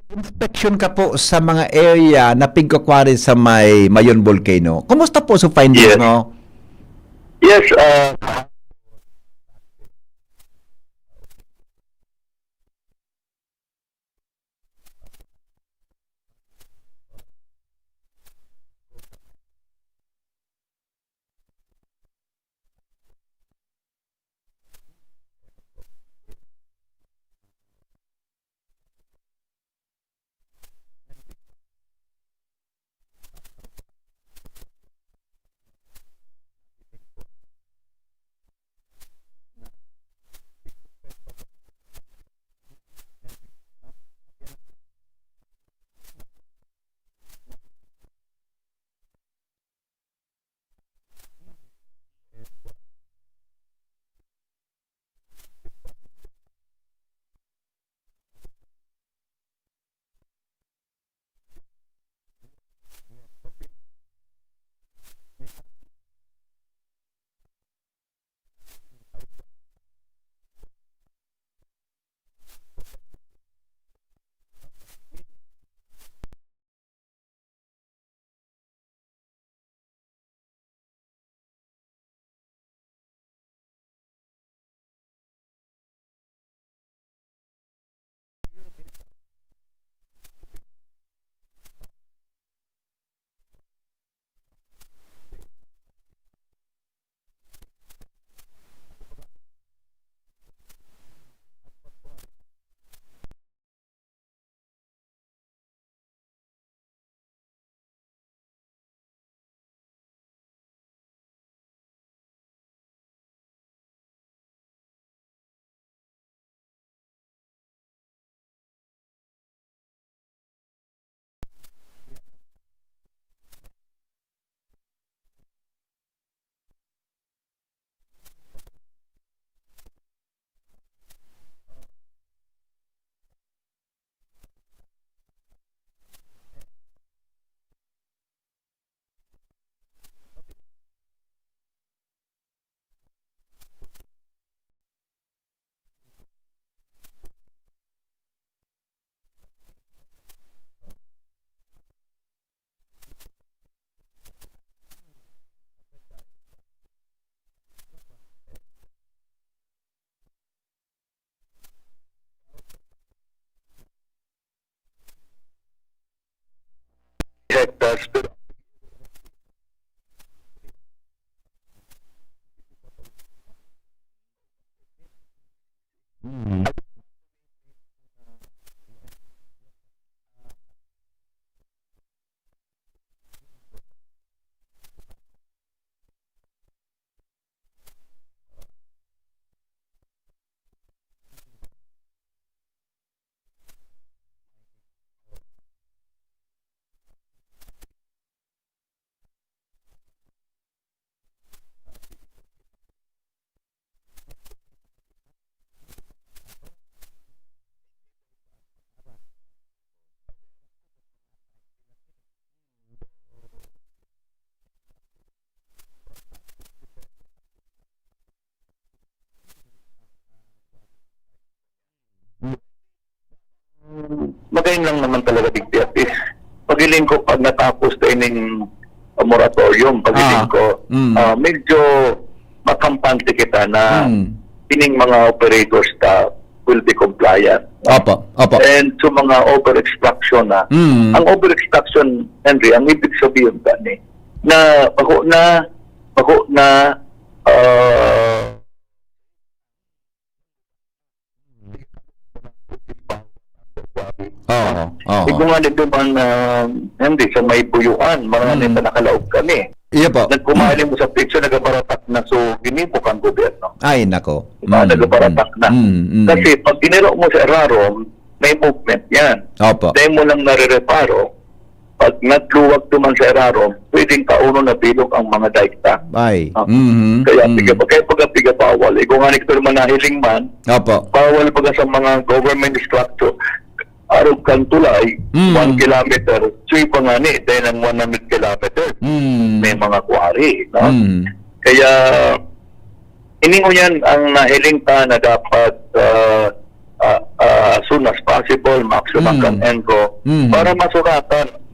inspection ka po sa mga area na pigkakwari sa may Mayon Volcano. Kumusta po sa findings mo? Yes, hectares to magayon lang naman talaga bigtiyak is pagiling ko pag natapos tayo ng moratorium, pagiling ko medyo makampante kita na ining mga operators ta will be compliant. Opo. And so mga over-extraction na. Ang over-extraction, Henry, ang ibig sabihin gani na bago na Ikaw nga dito man, hindi, sa may buyuan, mga nita nakalaog kami. Iya po. Nagkumali mo sa picture, nagabaratak na, so ginibok ang gobyerno. Ay, nako. Nagabaratak na. Kasi pag giniro mo sa erarom, may movement yan. Opo. Dahil mo lang nare-reparo, pag nagluwag tuman sa erarom, pwedeng kauno na bilog ang mga daigta. Ay. Kaya pag bawal. Ikaw nga nito naman nahiling man, Opo. bawal pag sa mga government structure, araw kang tulay, 1 kilometer, so pa nga ni, dahil ng 100 kilometer, may mga quarry. No? Kaya, iningo yan ang nahiling ta na dapat as possible, maximum kan ENCO, para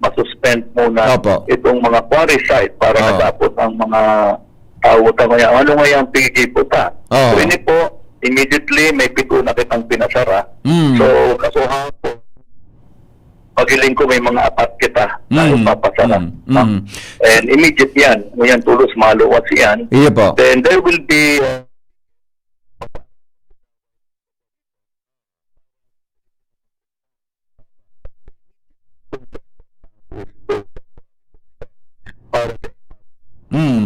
masuspend muna itong mga quarry site para natapos ang mga tao ngayon. Ano nga yung PG po ta? So, ini po, immediately may pito na kitang pinasara. So, kasuhan po, pagiling ko may mga apat kita na ipapasara. And immediate yan. Ngayon tulos maluwas yan. Iya po. Then there will be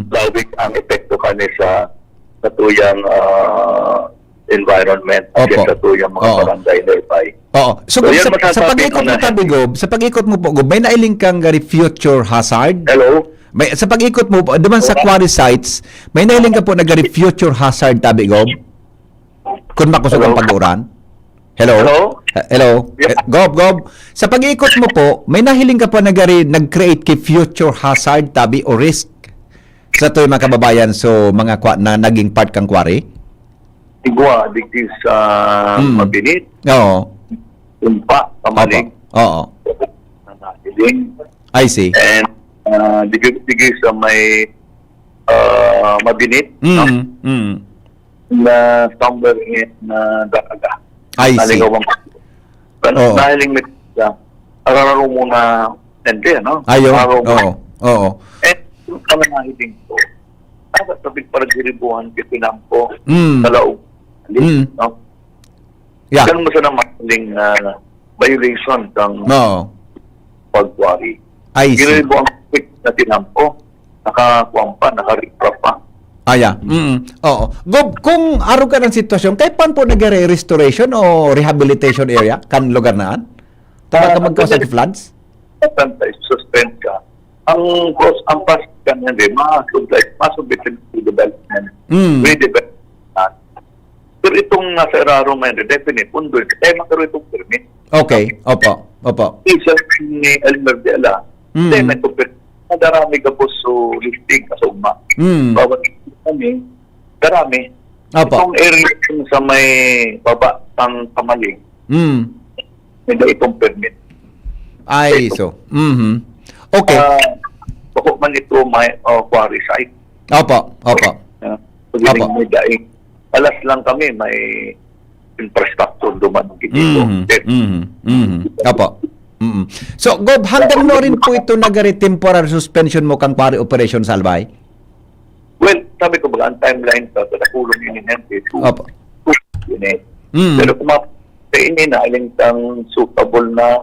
lawig ang epekto kani sa tuyang environment at sa tuyang mga barangay nearby. Oo. So, yan sa pag-ikot mo tabi, Gob, sa pag-ikot mo po, Gob, may nailing kang gari future hazard? Hello? May, sa pag-ikot mo po, duman sa quarry sites, may nailing ka po na gari future hazard tabi, Gob? Kung makusog ang pag-uran? Hello? Hello? Gob. Sa pag-ikot mo po, may nahiling ka po na gari nag-create kay future hazard tabi o risk sa tuyang mga kababayan so mga na naging part kang quarry? Igwa, digis mabinit. Oo. Umpa, pamalig. Oo. Nahiling. I see. And digis sa may mabinit. Na somewhere in Dakaga. I see. Nahiling may araro muna hindi, no? Ayaw. Oo. And yung kami nahiling ko, dapat sabit para diribuhan kitinampo sa laog. No? Yeah. Ganun mo sa namaling violation ng pagwari. I see. Diribuhan na tinampo, nakakuwampa, nakaripra pa. Oo. Gob, kung araw ka ng sitwasyon, kay pan po nag-restoration o rehabilitation area kan lugar naan? Tama ka magkausa sa floods? Suspend ka. Ang pas kanyan din, masubitin development. Redevelopment. Pero itong nasa Eraro man, definite, pundoy, magkaroon itong permit. Okay, opo. Isa ni Elmer de Ala, may itong permit. Darami ka po so listing kasuma. Bawat kami, darami. Itong area sa may baba ng Kamaling, may itong permit. Ay, so. Okay. Bako man ito may quarry site. Opo. Pagiling may daing. Alas lang kami, may infrastructure duman dito. Opo. So, Gob, hanggang no rin po ito nagari temporary suspension mo kang quarry operation sa Albay? Well, sabi ko ba, ang timeline sa kulong yun hindi. Opo. Pero kung ini na aling tang suitable na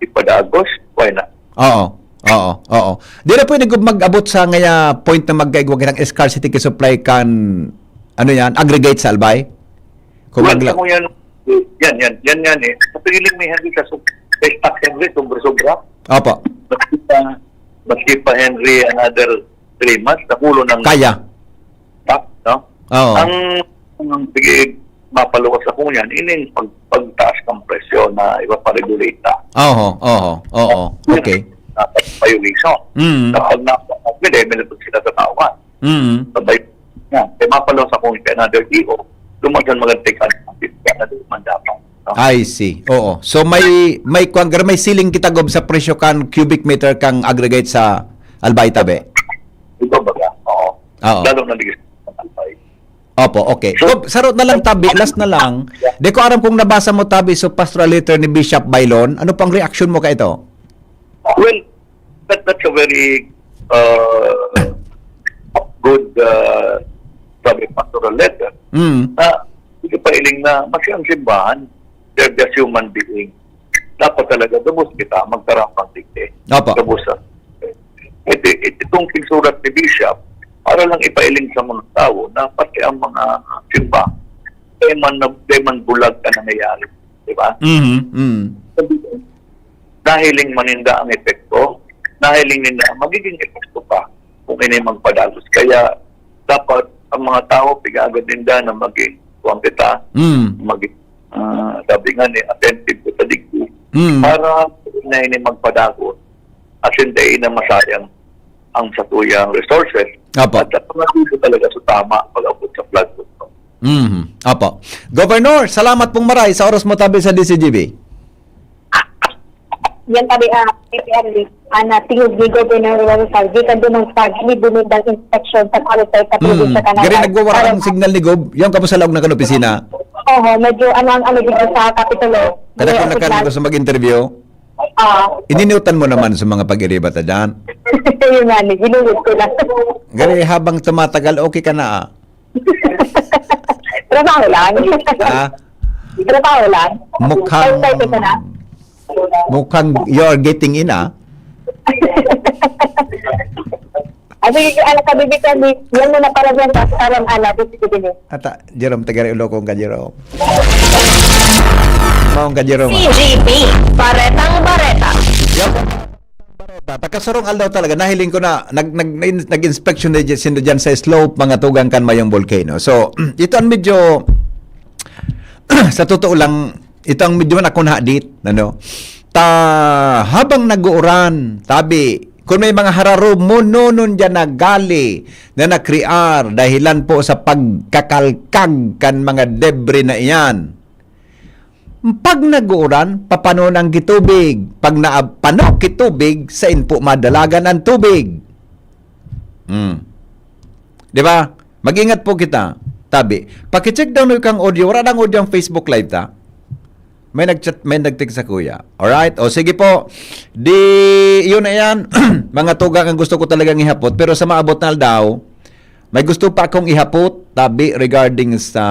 ipadagos, why not? Oo. Di na pwede mag-abot sa ngaya point na magkaigwag ng scarcity supply kan aggregate sa Albay? Kung yan eh. Sa piling may Henry sa stock Henry, sobra-sobra. Opo. Maski pa Henry another 3 months, nakulo ng kaya. No? Oo. Ang bigay mapaluwas ako yan, ining pagtaas ng presyo na iba pa-regulate na. Oo. Okay. Violation. Kapag may sila sa tawan. Sabay nga, mapaluwas ako yung another DO, lumagan magantikan na mandapan. I see. Oo. So may ceiling kita, Gob, sa presyo kan cubic meter kang aggregate sa Albay tabi? Ito baga? Oo. Lalo na digis sa Albay. Opo, okay. Gob, sarot na lang tabi, last na lang. Di ko aram kung nabasa mo tabi sa pastoral letter ni Bishop Bailon. Ano pang reaction mo ka ito? Well, that's a very good sabi pastoral letter. Hindi pa iling na masyang simbahan, they're just human being. Dapat talaga, dabos kita, magtarapang digde. Dabos sa itong kinsurat ni Bishop, para lang ipailing sa mga tao na pati ang mga simba, they man bulag ka nangyayari. Diba? Nahiling maninda ang epekto, nahiling nila magiging epekto pa kung ini magpadagos. Kaya dapat ang mga tao pigagad ninda na maging kwantita, maging sabi nga ni attentive sa digdi para na ini magpadagos as hindi na masayang ang satuyang resources. At nandito talaga sa tama pag-abot sa flood. Opo. Governor, salamat pong maray sa oras mo tabi sa DCGB. Yan tabi PPR tingog ni Governor Rizal gikan dumang pagli bumindang inspection sa qualified katulog sa kanal. Gari nagwawara ang signal ni Gob, yung kamusalog na kan opisina. Oo, medyo ang dito sa Kapitulo. Kada kung nakaroon sa mag-interview, ininutan mo naman sa mga pag-iriba ta dyan. Yun nga, ginuwid ko lang. Gari habang tumatagal, okay ka na Trabaho lang. Trabaho lang. Mukhang you're getting in Anak kabibitan, yan mo na para dyan sa sarang dito din Ata, Jerome, tagari ulo kong ka Jerome. Maong ka Jerome. CGP, Baretang Bareta. Takasarong aldaw talaga, nahiling ko na nag-inspection na dyan sa slope, mga tugang kan mayong volcano. So, ito ang medyo sa totoo lang, ito ang medyo nakunhadit, habang nag-uuran, tabi, kung may mga hararo mo noon dyan na gali na nakrear dahilan po sa pagkakalkag kan mga debris na iyan. Pag nag-uuran, papano ng kitubig. Pag naapano kitubig, sa po madalagan ang tubig. Di ba? Mag-ingat po kita. Tabi, pakicheck down kang audio. Wala nang audio ang Facebook Live ta. May nag-chat, may nag-text sa kuya. Alright? O sige po. Yun na yan. Mga tugang ang gusto ko talagang ihapot. Pero sa maabot na daw, may gusto pa akong ihapot, tabi, regarding sa...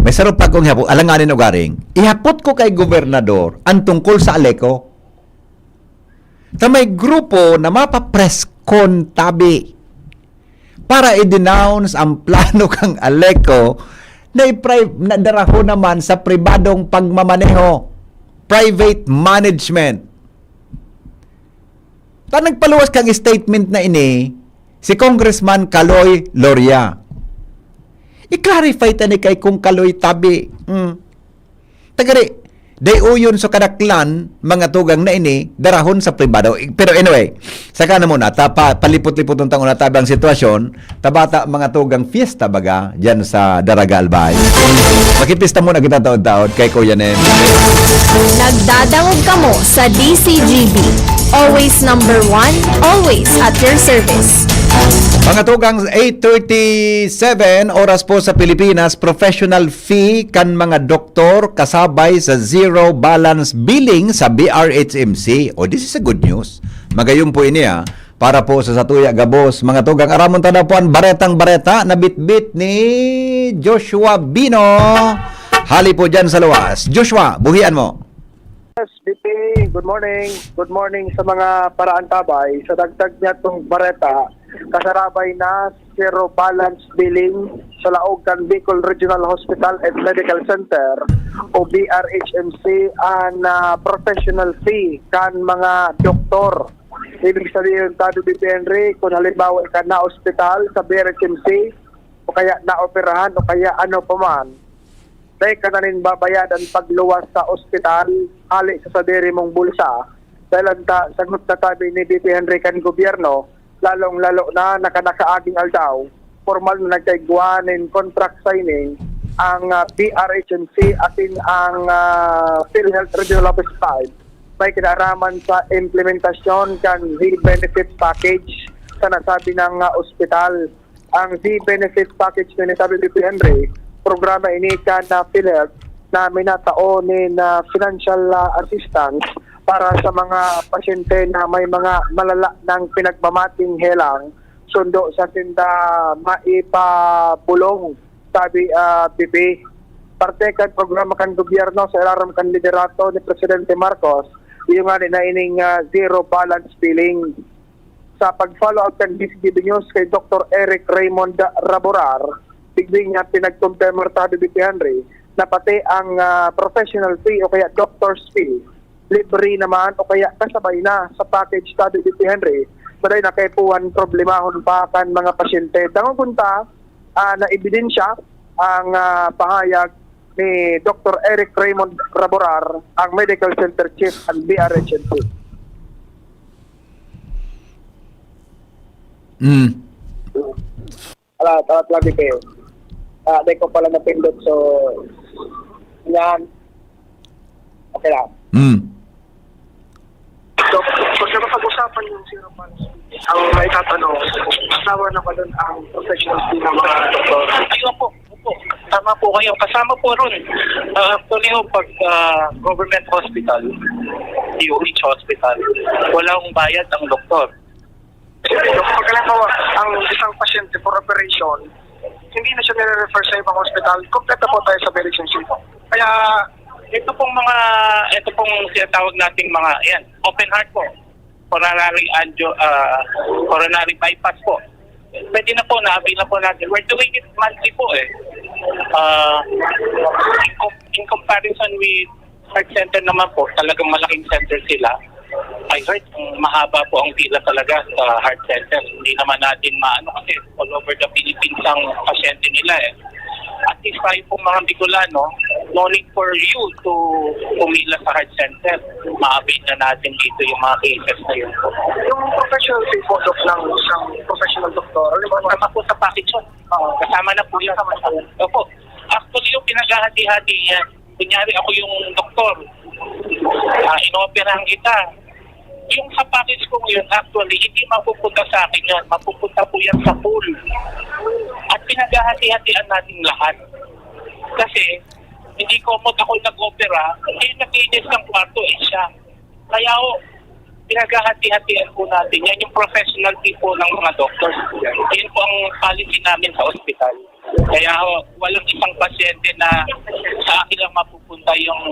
may sarap pa akong ihapot. Alanganin o garing. Ihapot ko kay gobernador ang tungkol sa Aleco. May grupo na mapapreskon, tabi, para i-denounce ang plano kang Aleco na daraho naman sa pribadong pagmamaneho, private management. Nagpaluwas kang statement na ini si Congressman Kaloy Loria. I-clarify tani kay kung Kaloy tabi. Tagari, uyon sa kadaklan, mga tugang na ini, darahon sa pribado. Pero anyway, saka na muna, palipot-lipot ng tangon na tabi ang sitwasyon, tabata mga tugang fiesta baga, dyan sa Daraga Albay. Makipista muna kita taon-taon kay Kuya Nen. Nagdadangog kamo sa DCGB. Always number 1, always at your service. Mga tugang 8:37 oras po sa Pilipinas, professional fee kan mga doktor kasabay sa zero balance billing sa BRHMC. This is a good news. Magayong po ini para po sa Satuya Gabos. Mga tugang aramon tada po ang baretang bareta na bitbit ni Joshua Bino. Hali po dyan sa luwas. Joshua, buhian mo. Yes, BP, good morning. Good morning sa mga paraan tabay. Sa dagdag niya itong bareta, kasarabay na zero balance billing sa laog kan Bicol Regional Hospital and Medical Center o BRHMC ang professional fee kan mga doktor. Ibig sabihin tado BP Henry, kung halimbawa ka na hospital sa BRHMC o kaya naoperahan o kaya ano pa man, dahil ka na rin babayadan pagluwas sa ospital, hali sa sadiri mong bulsa. Dahil sagot na tabi ni BP Henry kan gobyerno, lalong-lalo na nakanakaaging aldaw, formal na nagkaiguanin contract signing ang BRHMC atin ang PhilHealth Regional Office 5 may kinaraman sa implementasyon kan Z-Benefit Package sa nasabi ng ospital. Ang Z-Benefit Package na nasabi ni BP Henry, programa ini na PhilHealth na minataonin na financial assistance para sa mga pasyente na may mga malala ng pinagmamating helang sundo sa sinda maipabulong, sabi BP. Parte kan programa kan gobyerno sa ilalim kan liderato ni Presidente Marcos, yung nga na ining zero balance billing. Sa pag-follow up kan DCGB News kay Dr. Eric Raymond Raborar, bigling niya pinag-confirm tabi BP Henry na pati ang professional fee o kaya doctor's fee libre naman o kaya kasabay na sa package tabi BP Henry. Baday na kay puwan problemahon pa kan mga pasyente. Dangon punta na ebidensya ang pahayag ni Dr. Eric Raymond Raborar, ang Medical Center Chief ng BRHMC. Talat lang BP. Di ko pala napindot. So, yan. Okay lang. So, kung napag-usapan yung zero funds, ang may tatanong, kasama na ba doon ang professional fee ng mga doktor? Ayun po. Tama po kayo. Kasama po ron. Actually, pag government hospital, DOH hospital, walang bayad ang doktor. Pag halimbawa, ang isang pasyente for operation, hindi na siya nire-refer sa ibang hospital, kompleto po tayo sa relationship. Kaya, ito pong tinatawag nating mga, yan, open heart po. Coronary bypass po. Pwede na po, na-avail na po natin. We're doing it monthly po eh. In comparison with heart center naman po, talagang malaking center sila. I heard, mahaba po ang pila talaga sa heart center. Hindi naman natin maano kasi all over the Philippines ang pasyente nila eh. At least tayo pong mga Bicolano, no need for you to pumila sa heart center. Ma-avail na natin dito yung mga cases na yun po. Yung professional fee po, Dok, ng isang professional doktor, kasama po sa package yun. Kasama na po yun. Opo. Actually, yung pinaghahati-hati yan. Kunyari ako yung doktor. Inoperahan kita. Yung sa package ko yun, actually, hindi mapupunta sa akin yan. Mapupunta po yan sa pool. At pinaghahati-hatian natin lahat. Kasi, hindi komod ako nag-opera, hindi nakinis ng kwarto siya. Kaya pinaghahati-hatian po natin. Yan yung professional people ng mga doctors. Yan po ang policy namin sa ospital. Kaya walang isang pasyente na sa akin lang mapupunta yung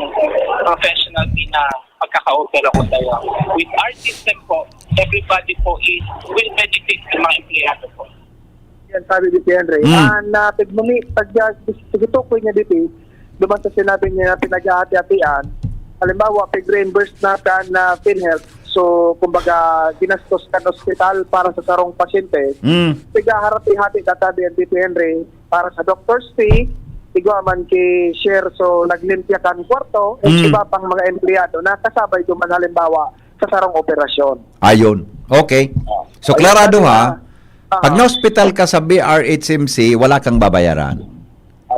professional fee na pagkaka-opera ko tayo. With our system po, everybody po will benefit ng mga empleyado po. Yan sabi ni Henry. Pag-tukoy niya dito, duman sa sinabi niya na pinag-hati-hatian, halimbawa, pag-reimburse natin na PhilHealth, so, kumbaga, ginastos ka ng hospital para sa sarong pasyente, pag-harati-hati databi ang Tito Henry para sa doctor's fee, tigwaman kay share, so, naglimpya ka ng kwarto, at iba pang mga empleyado na kasabay duman halimbawa sa sarong operasyon. Ayun. Okay. So, klarado ha, pag na-hospital ka sa BRHMC, wala kang babayaran.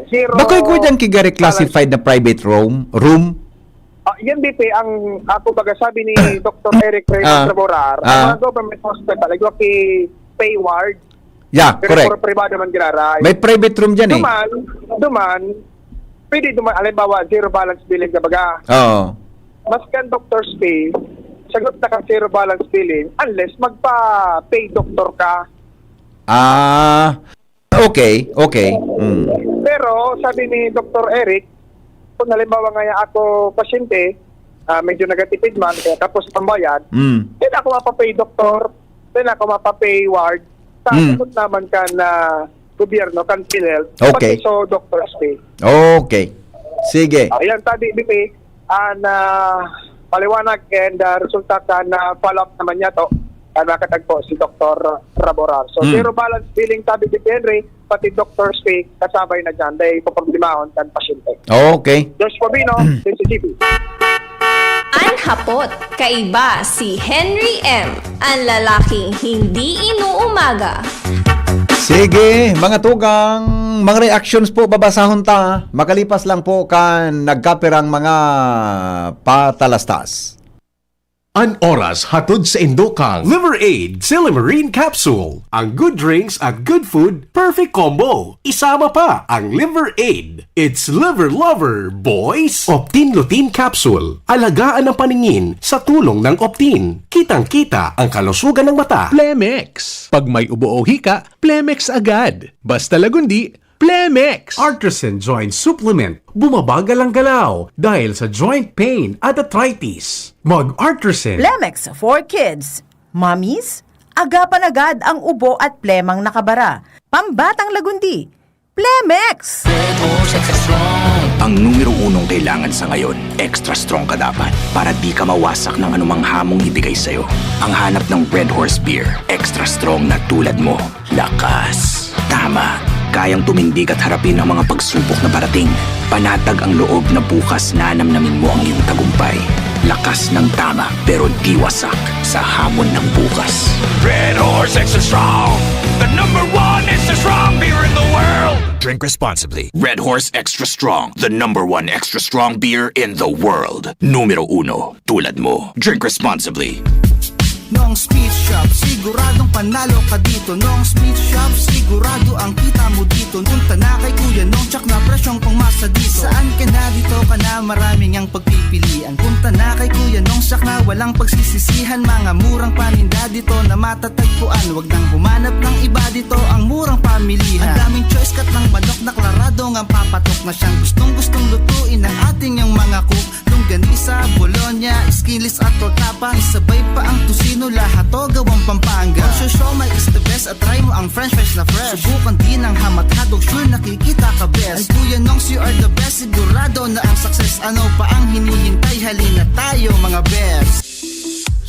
Zero. Bakoy ko dyan kigari classified na private room? Yan BP, ang ako baga sabi ni Dr. Eric Reyes Traborar, ang mga government hospital, ito pay ward. Yeah, pero correct. privado man ginaray. May private room dyan eh. Pwede duman, alimbawa, zero balance billing ka baga. Oo. Mas kan doctor's fee, sagot na kang zero balance billing unless magpa-pay doctor ka. Okay. Pero sabi ni Dr. Eric, kung halimbawa nga ako pasyente, medyo nagatipid man, kaya tapos pambayad, then ako mapapay doktor, then ako mapapay ward, sagot naman ka na gobyerno, kan PhilHealth, okay. pati so doctor's fee. Okay. Sige. Ayan, sabi BP, paliwanag and resulta ka na follow-up naman niya to, nakatagpo si Dr. Raborar. So, zero balance billing sabi ni Henry, pati doctor's fee, kasabay na dyan, dahil papaglimahon kan pasyente. Okay. Josh Pabino, DCGP. Ang hapot, kaiba si Henry M. Ang lalaking hindi inuumaga. Sige, mga tugang, mga reactions po babasahon ta. Makalipas lang po kan nagkapirang mga patalastas. An oras hatod sa Indokang Liver Aid Silimarine Capsule. Ang good drinks at good food, perfect combo. Isama pa ang Liver Aid. It's liver lover, boys! Optin Lutein Capsule. Alagaan ang paningin sa tulong ng Optin. Kitang-kita ang kalusugan ng mata. Plemex. Pag may ubo o hika, Plemex agad. Basta lagundi, Plemex. Artisan Joint Supplement. Bumabagal ang galaw dahil sa joint pain at arthritis. Mag-Artisan. Plemex for kids. Mommies, agapan agad ang ubo at plemang nakabara. Pambatang lagundi. Plemex! Ang numero unong kailangan sa ngayon, extra strong ka dapat para di ka mawasak ng anumang hamong ibigay sa'yo. Ang hanap ng Red Horse Beer, extra strong na tulad mo. Lakas. Tama. Kayang tumindig at harapin ang mga pagsubok na parating. Panatag ang loob na bukas na namnamin mo ang iyong tagumpay. Lakas ng tama pero di wasak sa hamon ng bukas. Red Horse Extra Strong, the #1 Extra strong beer in the world! Drink responsibly. Red Horse Extra Strong, the #1 extra strong beer in the world. Numero 1, tulad mo. Drink responsibly. Nong Speed Shop, siguradong panalo ka dito. Nong Speed Shop, sigurado ang kita mo dito. Punta na kay Kuya Nong, tsak na presyong pangmasa dito. Saan ka na dito ka na, maraming ang pagpipilian. Punta na kay Kuya Nong, tsak na walang pagsisisihan. Mga murang paninda dito na matatagpuan. Huwag nang humanap ng iba dito, ang murang pamilihan. Ang daming choice kat ng manok na klaradong ang papatok na siyang gustong lutuin ng ating yung mga cook. Longganisa, Bologna, skinless at tortapa. Isabay pa ang tusino, lahat to gawang Pampanga. Siomai is the best at try mo ang french fries na fresh. Subukan din ang hamat-hadog, sure nakikita ka best. Ay Kuya Nongs, you are the best, sigurado na ang success. Ano pa ang hinihintay, halina tayo mga best.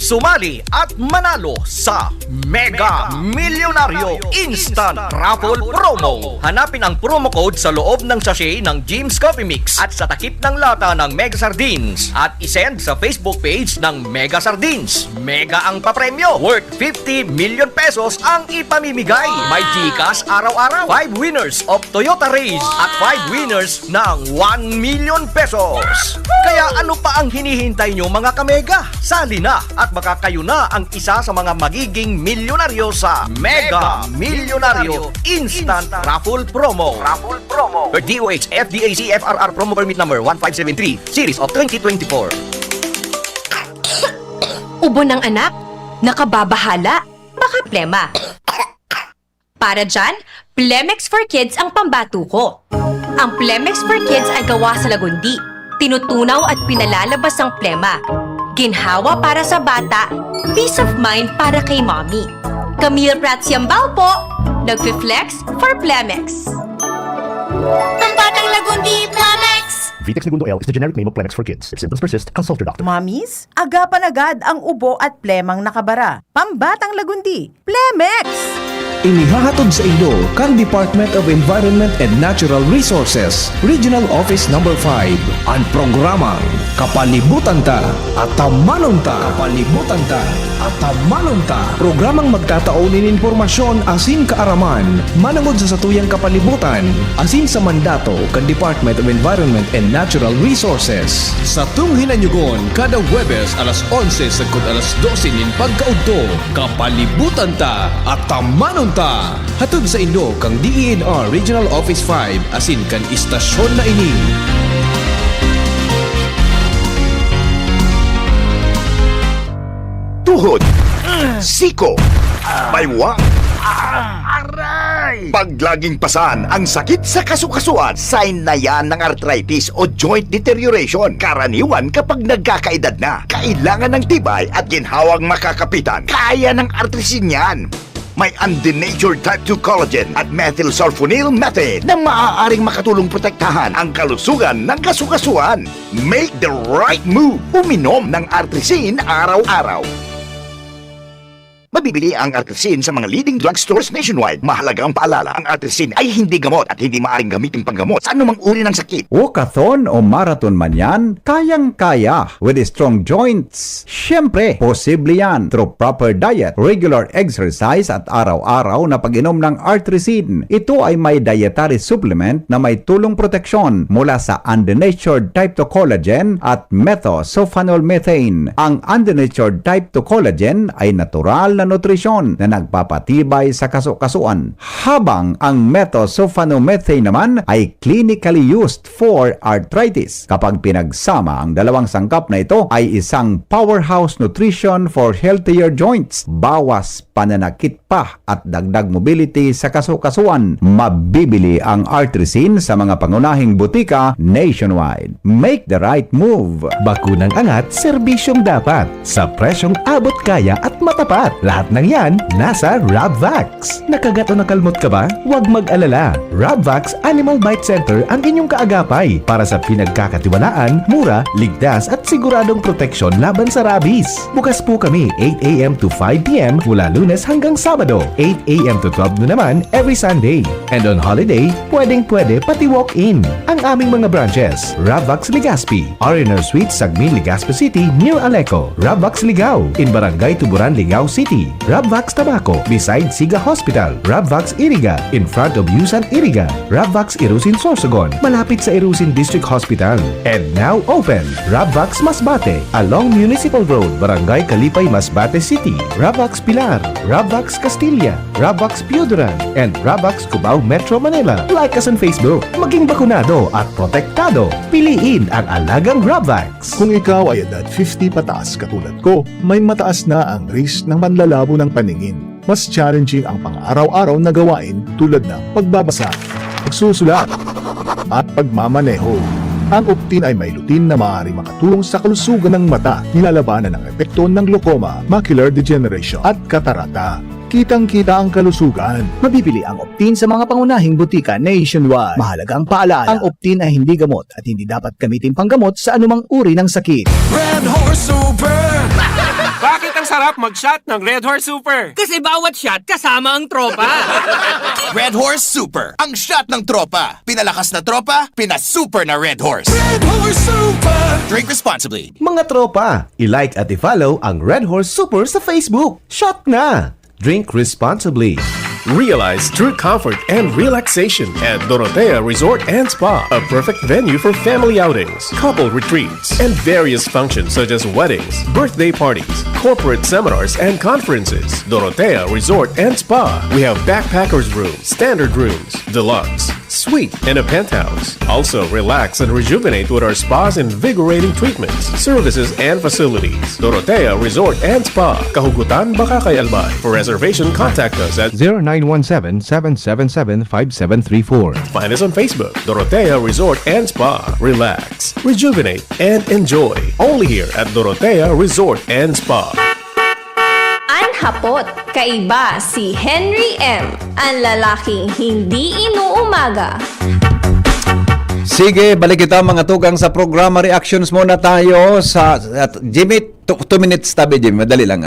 Sumali at manalo sa Mega Milyonaryo Instant Raffle Promo. Hanapin ang promo code sa loob ng sachet ng Jim's Coffee Mix at sa takip ng lata ng Mega Sardines at isend sa Facebook page ng Mega Sardines. Mega ang papremyo, worth 50 million pesos ang ipamimigay. May GCash araw-araw, 5 winners of Toyota Race at 5 winners ng 1 million pesos. Kaya ano pa ang hinihintay nyo mga kamega? Sali na at baka kayo na ang isa sa mga magiging milyonaryo sa Mega Milyonaryo Instant Raffle Promo. Per DOH FDAC FRR Promo Permit Number 1573 Series of 2024. Ubo ng anak, nakababahala, baka plema. Para dyan, Plemex for Kids ang pambato ko. Ang Plemex for Kids ay gawa sa lagundi, tinutunaw at pinalalabas ang plema. Ginhawa para sa bata, peace of mind para kay mommy. Camille Prats Yambao po, nagfi-flex for Plemex. Pambatang lagundi, Plemex! Vitex Segundo L is the generic name of Plemex for kids. If symptoms persist, consult your doctor. Mommies, agapan agad ang ubo at plemang nakabara. Pambatang lagundi, Plemex! Inihahatod sa inyo kang Department of Environment and Natural Resources, Regional Office Number 5, ang programang Kapalibutan Ta at Tamanon Ta. Kapalibutan Ta at Tamanon Ta. Programang magtataunin informasyon asin kaaraman, manangod sa satuyang kapalibutan, asin sa mandato kang Department of Environment and Natural Resources. Sa tunghinanyugon, kada Huwebes alas 11 sagkod alas 12 nin pagkaudto, Kapalibutan Ta at Tamanon Ta. Hatod sa inyo kang DENR Regional Office 5 asin kan istasyon na ini. Tuhod, siko, baywang, paglaging pasan ang sakit sa kasukasuan, sign na yan ng arthritis o joint deterioration. Karaniwan kapag nagkakaedad na, kailangan ng tibay at ginhawang makakapitan. Kaya ng arthritis yan. May undenatured type 2 collagen at methylsulfonyl methane na maaaring makatulong protektahan ang kalusugan ng kasukasuan. Make the right move. Uminom ng Artrisin araw-araw. Mabibili ang Artrisin sa mga leading drugstores nationwide. Mahalaga ang paalala, ang Artrisin ay hindi gamot at hindi maaaring gamitin panggamot sa anumang uri ng sakit. Walkathon o marathon man yan, kayang-kaya with strong joints. Siyempre, posible yan through proper diet, regular exercise at araw-araw na pag-inom ng Artrisin. Ito ay may dietary supplement na may tulong proteksyon mula sa undenatured type 2 collagen at methylsulfonylmethane. Ang undenatured type 2 collagen ay natural na nutrisyon na nagpapatibay sa kasukasuan, habang ang methylsulfonylmethane naman ay clinically used for arthritis. Kapag pinagsama ang dalawang sangkap na ito ay isang powerhouse nutrition for healthier joints. Bawas pananakit pa at dagdag mobility sa kasukasuan. Mabibili ang Artrisin sa mga pangunahing butika nationwide. Make the right move. Bakunang angat, serbisyong dapat. Sa presyong abot kaya at matapat. Lahat ng yan, nasa Rabvax. Nakagat o nakalmot ka ba? Huwag mag-alala. Rabvax Animal Bite Center ang inyong kaagapay para sa pinagkakatiwalaan, mura, ligtas at siguradong proteksyon laban sa rabies. Bukas po kami 8 a.m. to 5 p.m. mula Lunes hanggang Sabado. Sabado, 8 a.m. to 12 noon naman every Sunday. And on holiday, pwedeng-pwede pati walk-in. Ang aming mga branches, Ravvax Legazpi, R&R Suite, Sagmin, Legazpi City, near Aleco, Ravvax Ligao, in Barangay Tuburan, Ligao City, Ravvax Tabaco, beside Siga Hospital, Ravvax Iriga, in front of Yusan Iriga, Ravvax Irusin Sorsogon, malapit sa Irusin District Hospital. And now open, Ravvax Masbate, along Municipal Road, Barangay Kalipay, Masbate City, Ravvax Pilar, Ravvax Castilla, Ravvax Pioduran, and Ravvax Cubao, Metro Manila. Like us on Facebook. Maging bakunado at protektado. Piliin ang alagang Ravvax. Kung ikaw ay edad 50 pataas katulad ko, may mataas na ang risk ng manlalabo ng paningin. Mas challenging ang pang-araw-araw na gawain tulad ng pagbabasa, pagsusulat, at pagmamaneho. Ang Optin ay may lutin na maaari makatulong sa kalusugan ng mata, nilalabanan ang epekto ng glaucoma, macular degeneration at katarata. Kitang-kita ang kalusugan. Mabibili ang Optin sa mga pangunahing butika nationwide. Mahalagang paalala, ang Optin ay hindi gamot at hindi dapat gamitin panggamot sa anumang uri ng sakit. Red Horse Super! Bakit ang sarap mag-shot ng Red Horse Super? Kasi bawat shot kasama ang tropa. Red Horse Super, ang shot ng tropa. Pinalakas na tropa, pinasuper na Red Horse. Red Horse Super! Drink responsibly. Mga tropa, i-like at i-follow ang Red Horse Super sa Facebook. Shot na! Drink responsibly. Realize true comfort and relaxation at Dorotea Resort and Spa, a perfect venue for family outings, couple retreats, and various functions such as weddings, birthday parties, corporate seminars, and conferences. Dorotea Resort and Spa. We have backpackers rooms, standard rooms, deluxe, suite, and a penthouse. Also, relax and rejuvenate with our spas and invigorating treatments, services, and facilities. Dorotea Resort and Spa, Kahugutan, Bakakay, Albay. For reservation, contact us at 0917-777-5734. Find us on Facebook, Dorotea Resort and Spa. Relax, rejuvenate, and enjoy. Only here at Dorotea Resort and Spa. Anhapot, kaiba si Henry M. Ang lalaking hindi inuumaga. Sige, balik kita mga tugang sa programa. Reactions muna tayo sa Jimmy. 2 minutes tabi, Jimmy. Madali lang.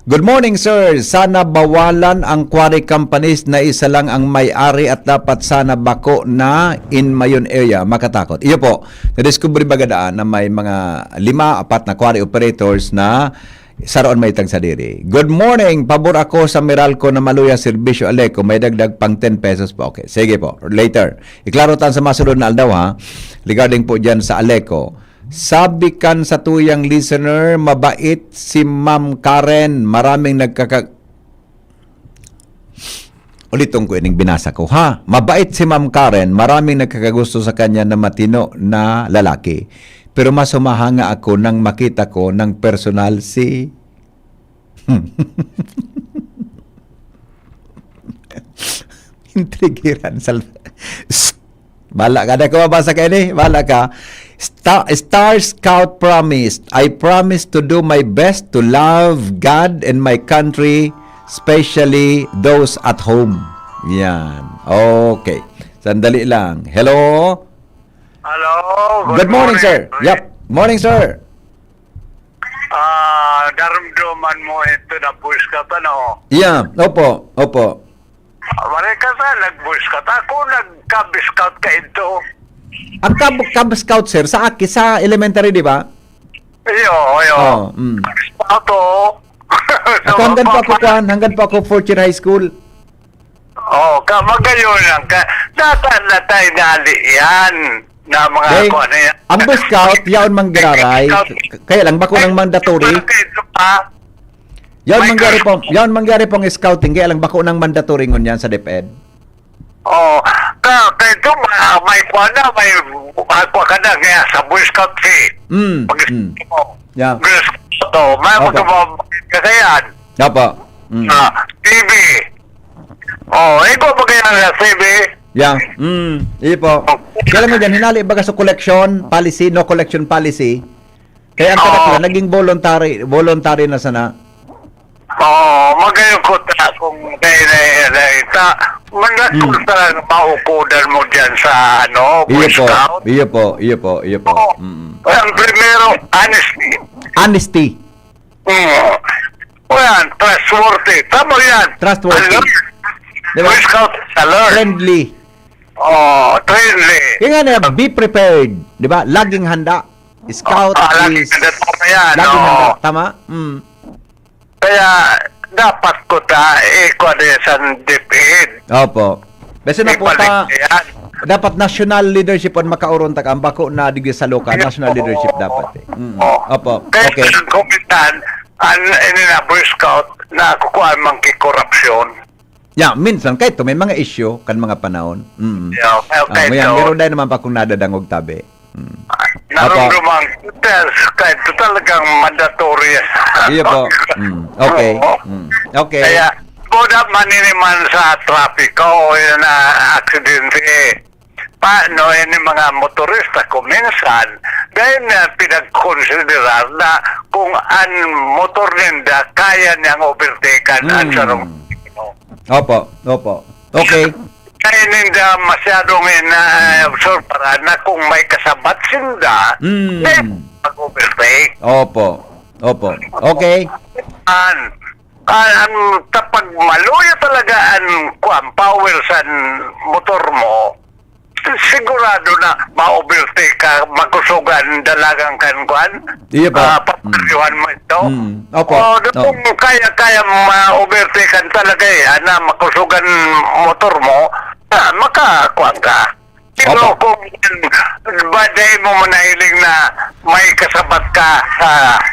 Good morning, sir. Sana bawalan ang quarry companies na isa lang ang may-ari at dapat sana bako na in Mayon area. Makatakot. Iyo po, na-discover bagadaan na may mga 5-4 na quarry operators na saroon may tag sa diri. Good morning. Pabor ako sa Meralco na Maluya Serbisyo Aleco. May dagdag pang 10 pesos po. Okay. Sige po. Later. Iklaro tan sa masunod na aldaw ha. Regarding po dyan sa Aleco. Sabi kan sa tuyang listener, mabait si Ma'am Karen. Maraming Ulitong ko ining binasa ko ha. Mabait si Ma'am Karen. Maraming nagkakagusto sa kanya na matino na lalaki. Pero mas humahanga ako nang makita ko ng personal si... Intrigiran. Bala ka na ko mabasa ka ini. Bala ka. Star Scout promised, I promise to do my best to love God and my country, especially those at home. Yan. Okay. Sandali lang. Hello? Hello. Good morning, sir. Yep. Morning, sir. Daramdaman mo ito na buwis ka pa, no? Yeah. Opo. Opo. Mare ka sa nag-buwis ka. Ako nag-cub-scout ka ito. Ang Cub Scout, sir, sa elementary, di ba? Iyo. Oh, Ako. Ako hanggang po ako fourth year high school. Magayon lang ka. Natay nali yan. Na mga okay. Ano yan. Ang Boy Scout, yaon manggararay. Kaya lang, bako ng mandatory. Yaon mangyari pong scouting. Kaya lang, bako ng mandatory ngun yan sa DepEd. Kaya ito, may kuwana, may kuwa ka na kaya sa Boy Scout fee. Pag-scout mo. Yeah. May magkakayan. Opo. TV. Ikaw ba kaya na TV? Yeah. Iyo po. Kaya mo dyan, hinali baga sa collection policy, no collection policy. Kaya ang karat naging voluntary na sana. Magayon ko kung kaya manatol talaga maukudan mo dyan sa Boy Scout. Iyo po. Ang primero, honesty. Honesty. O yan, trustworthy. Tama yan. Trustworthy. Alert. Diba? Boy Scout, alert. Friendly. Oh, friendly. Kaya nga na, be prepared. Di ba? Laging handa. Scout Laging is... handa. Tama yan. Laging Oo. handa. Tama? Kaya, dapat ko ikon sa DepEd. Opo. Basta na po ta, Ibalik yan. dapat national leadership on makauron ta ang bako na digdi sa lokal. National leadership dapat. Opo. Kaya Okay. kumitan, ini na Boy Scout na kukuha mang korupsyon. Yeah, minsan kahit to may mga issue kan mga panahon. Yeah, okay, Ngayon, so- meron dahil naman pa kung nadadangog tabi. Narumdumang kahit ito talagang mandatory. Iyo po. Okay. Okay. Kaya, buda maniniman sa trapiko o yun na aksidente. Paano yun yung mga motorista kuminsan dahil na pinag-considerar na kung an motor ninda kaya niyang overtaken ang sarong. Opo. Opo. Okay. Kaya ninda masyadong sorpara na kung may kasabat sinda, mag-overtake. Opo. Opo. Okay. Kapag maluya talaga ang power sa motor mo, sigurado na ma-overtake ka, makusugan dalagang kan. Iya pa. Papariwan mo ito. Opo. Kung kaya ma-overtake talaga na makusugan motor mo, makakuha ka. Pero kung baday mo manahiling na may kasabat ka,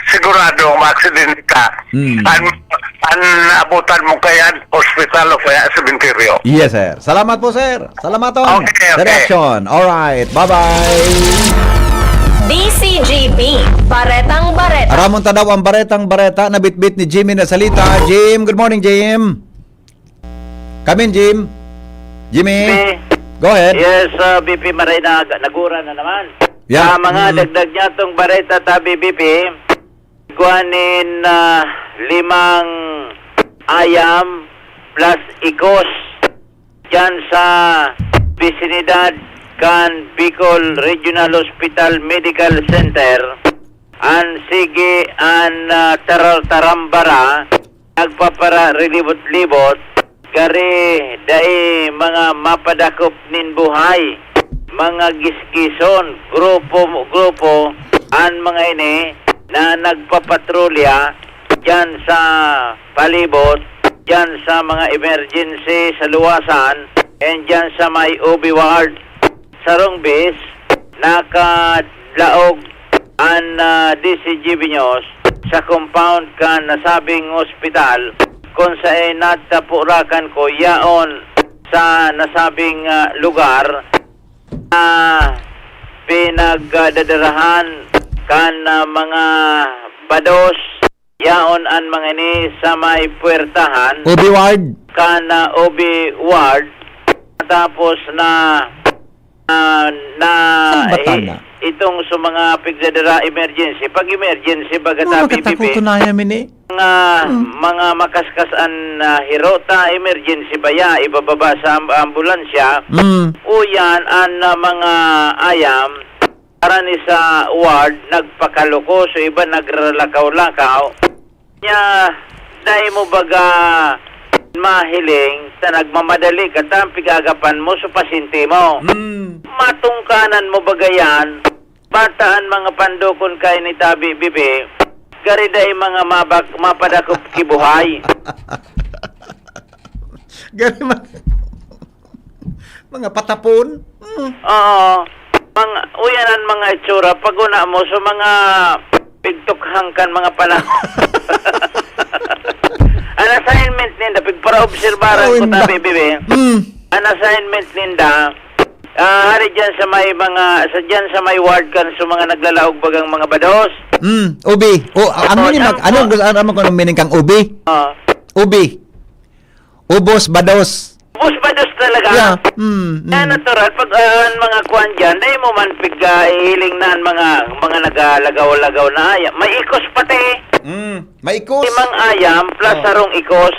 sigurado ma-accident ka, abutan mo kaya hospital o kaya sementeryo. Yes, sir. Salamat po, sir. Salamaton. Okay. Direction. Alright. Bye-bye. DCGB, Baretang Bareta. Aramon ta daw ang baretang bareta na bitbit ni Jimmy na salita. Jim, good morning, Jim. Come in, Jim. Jimmy. Go ahead. Yes, BP Marina, nagura na naman. Yeah. Mga dagdag niya itong bareta tabi BP, kuhanin 5 ayam plus ikos dyan sa vicinidad kan Bicol Regional Hospital Medical Center an sige an tarambara nagpapara relibot-libot kari dai mga mapadakop nin buhay mga giskison grupo an mga ini na nagpapatrolya dyan sa palibot dyan sa mga emergency sa luwasan and dyan sa may OB ward sarong bis nakadlaog an DCG Binyos sa compound kan nasabing ospital kung saan natapurakan ko yaon sa nasabing lugar na pinagdadarahan kan mga bados yaon an mga ni sa may puwertahan OB ward kan OB ward tapos na itong sa mga pigdadara emergency pag emergency bagata PPP mga makaskasan hirota emergency baya ibababa sa ambulansya uyan an mga ayam para ni sa ward nagpakaloko so iba nagralakaw-lakaw nya dahil mo baga mahiling sa nagmamadali ka pigaagapan mo sa pasinti mo matungkanan mo bagayan bataan mga pandukon kay ni Tabi Bibi gariday mga mapadakop kibuhay gari mga patapon oo mga uyanan mga itsura paguna mo sa mga pigtukhang kan mga panahon an assignment ninda pigpara obserbaran ko Tabi Bibi an assignment ninda hari dyan sa may mga dyan sa may ward kan sa mga naglalaog bagang mga bados ubi ano kung meaning kang ubi ubi ubos bados talaga na natural pag mga kuan dyan dahil mo man hiling na mga nagalagaw-lagaw na ayam may ikos pati may ikos 5 ayam plus sarong ikos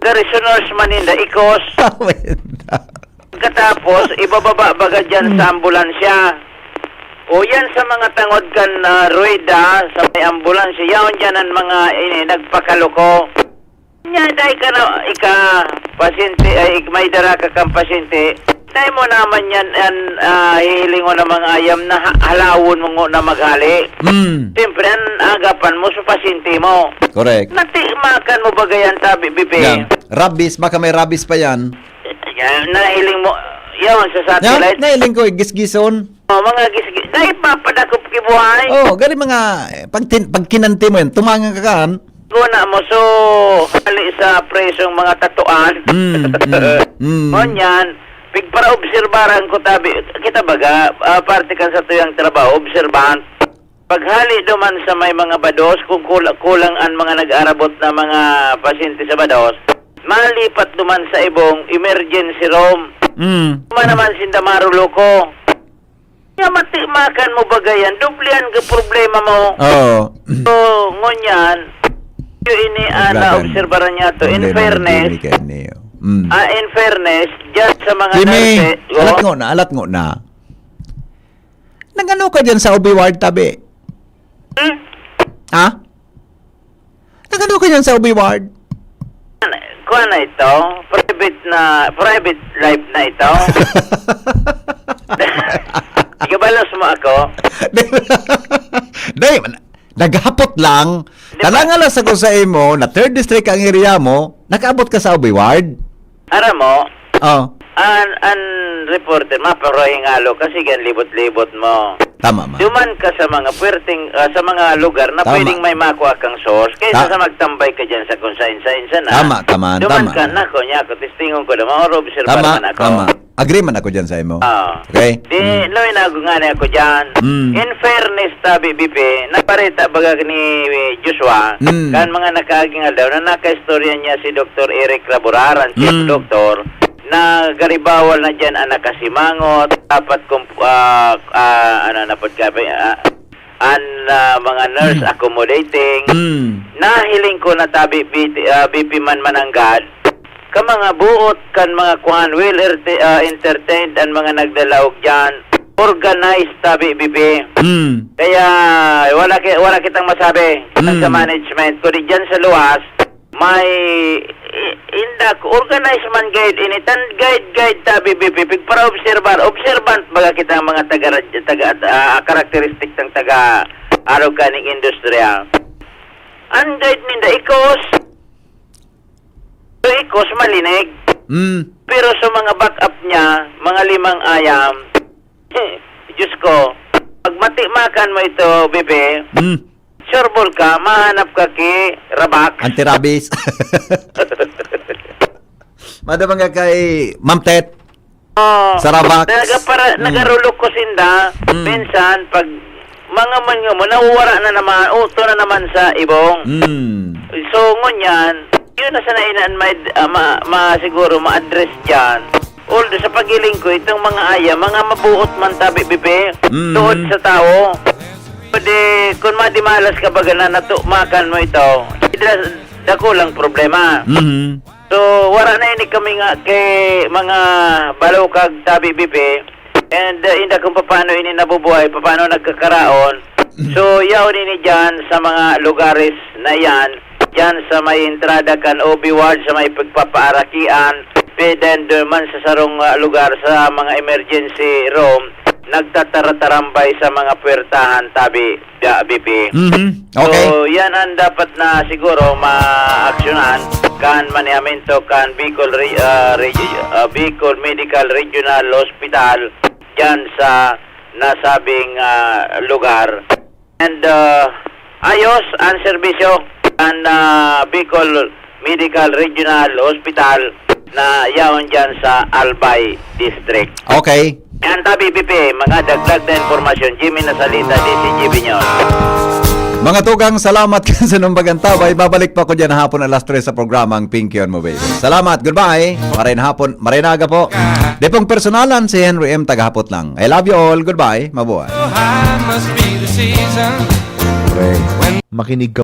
Garisoners maninda ikos katapos ibababa baga dyan sa ambulansya O yan sa mga tangod kan rueda sa may ambulansya, yaon dyan ang mga nagpakaloko. Nya dahil ka na, pasyente, ay may dara ka kang pasyente, dahil mo naman yan, hihiling mo na mga ayam na halawon mo na maghali. Siyempre, ang agapan mo sa pasyente mo. Correct. Natikmakan mo ba gayan tabi, bibi? Yan. Rabies, baka may rabies pa yan. Yan, nahiling mo, yaon sa satellite. Yan, nailing ko, gisgison. Mga gisgis. Dahil papadakop kibuhay. Gali mga, pag kinanti mo yan, tumangan ka kaan. Kuna mo, so, hali sa presong mga tatuan. Ngunyan, para obserbaran ko tabi, kita baga, parte kan sa tuyang trabaho, obserbahan. Paghali duman sa may mga bados, kung kulang ang mga nag-arabot na mga pasyente sa bados, malipat duman sa ibong emergency room. Naman sinda maruloko. Kaya matimakan mo bagayan, duplihan ka problema mo. So, ngunyan, yung ini na-obserbaran niya to, in fairness, dyan sa mga nurse, alat ngo na. Nagano ka dyan sa OB ward, tabi? Ha? Nagano ka dyan sa OB ward? Kuha na ito, private life na ito. Ikabalos mo ako? Dahil, naghapot lang. Talangalas ako sa imo, na 3rd district ang area mo, nakaabot ka sa OB ward. Ara mo? An reporter, maparohingalo kasi gan libot-libot mo. Tama ma. Duman ka sa mga puwerteng, sa mga lugar na pwedeng may makuha kang source kaysa sa magtambay ka dyan sa kung saan-saan na. Tama. Duman ka na ko niya, ko testingon ko na, ma-observe man ako. Tama. Agree man ako dyan sa imo. Okay? Loy na ako dyan. In fairness, tabi, BP, naparita baga ni Joshua, kan mga nakagingal daw, na naka-istorya niya si Dr. Eric Laburaran, chief doctor, na garibawal na dyan ang nakasimangot, dapat mga nurse accommodating. Nahiling ko na tabi, BP man mananggad, ka mga buot kan mga kuhan well entertained ang mga nagdalaog dyan, organized tabi bibi. Kaya wala kitang masabi sa management ko di dyan sa luwas may indak organized man guide initan guide tabi bibi para observant baga kita mga taga karakteristik ng taga araw kaning industriya ang guide minda ikos malinig. Pero sa mga backup niya, mga 5 ayam, Diyos ko, pag matimakan mo ito, bebe, sureball ka, mahanap ka ki Rabak. Anti-rabies. Madamang ka kay Ma'am Tet. Sa Rabak. Nagarulok ko sinda, minsan, pag mga manyo mo, nauwara na naman, uto na naman sa ibong. So, ngunyan, yun na sana siguro ma-address dyan. Although sa pagiling ko, itong mga aya, mga mabuot man tabi, bibe, doon sa tao. Pwede, kung madimalas ka baga na natumakan mo ito, dako lang problema. So, wala na ini kami nga kay mga balukag tabi, bibe, and hindi kung paano ini nabubuhay, paano nagkakaraon. So, yaw ini dyan sa mga lugares na yan, dyan sa may entrada kan OB ward sa may pagpapaarakian, then man sa sarong lugar sa mga emergency room, nagtatatarambay sa mga puwertahan tabi BP. Okay. So yan ang dapat na siguro ma-aksyonan kan maniamento kan Bicol Medical Regional Hospital dyan sa nasabing lugar. And ayos ang serbisyo ang Bicol Medical Regional Hospital na yaon dyan sa Albay District. Okay. Yan tabi, BP, mga dagdag na informasyon. Jimmy Nasalita, DCGB News. Mga tugang, salamat ka sa numbagang tabay. Babalik pa ko dyan hapon alas 3 sa programang Pinky on Mo Baby. Salamat, goodbye. Marinaga po. Depong personalan si Henry M. Tagahapot lang. I love you all. Goodbye. Mabuhay. Makinig ka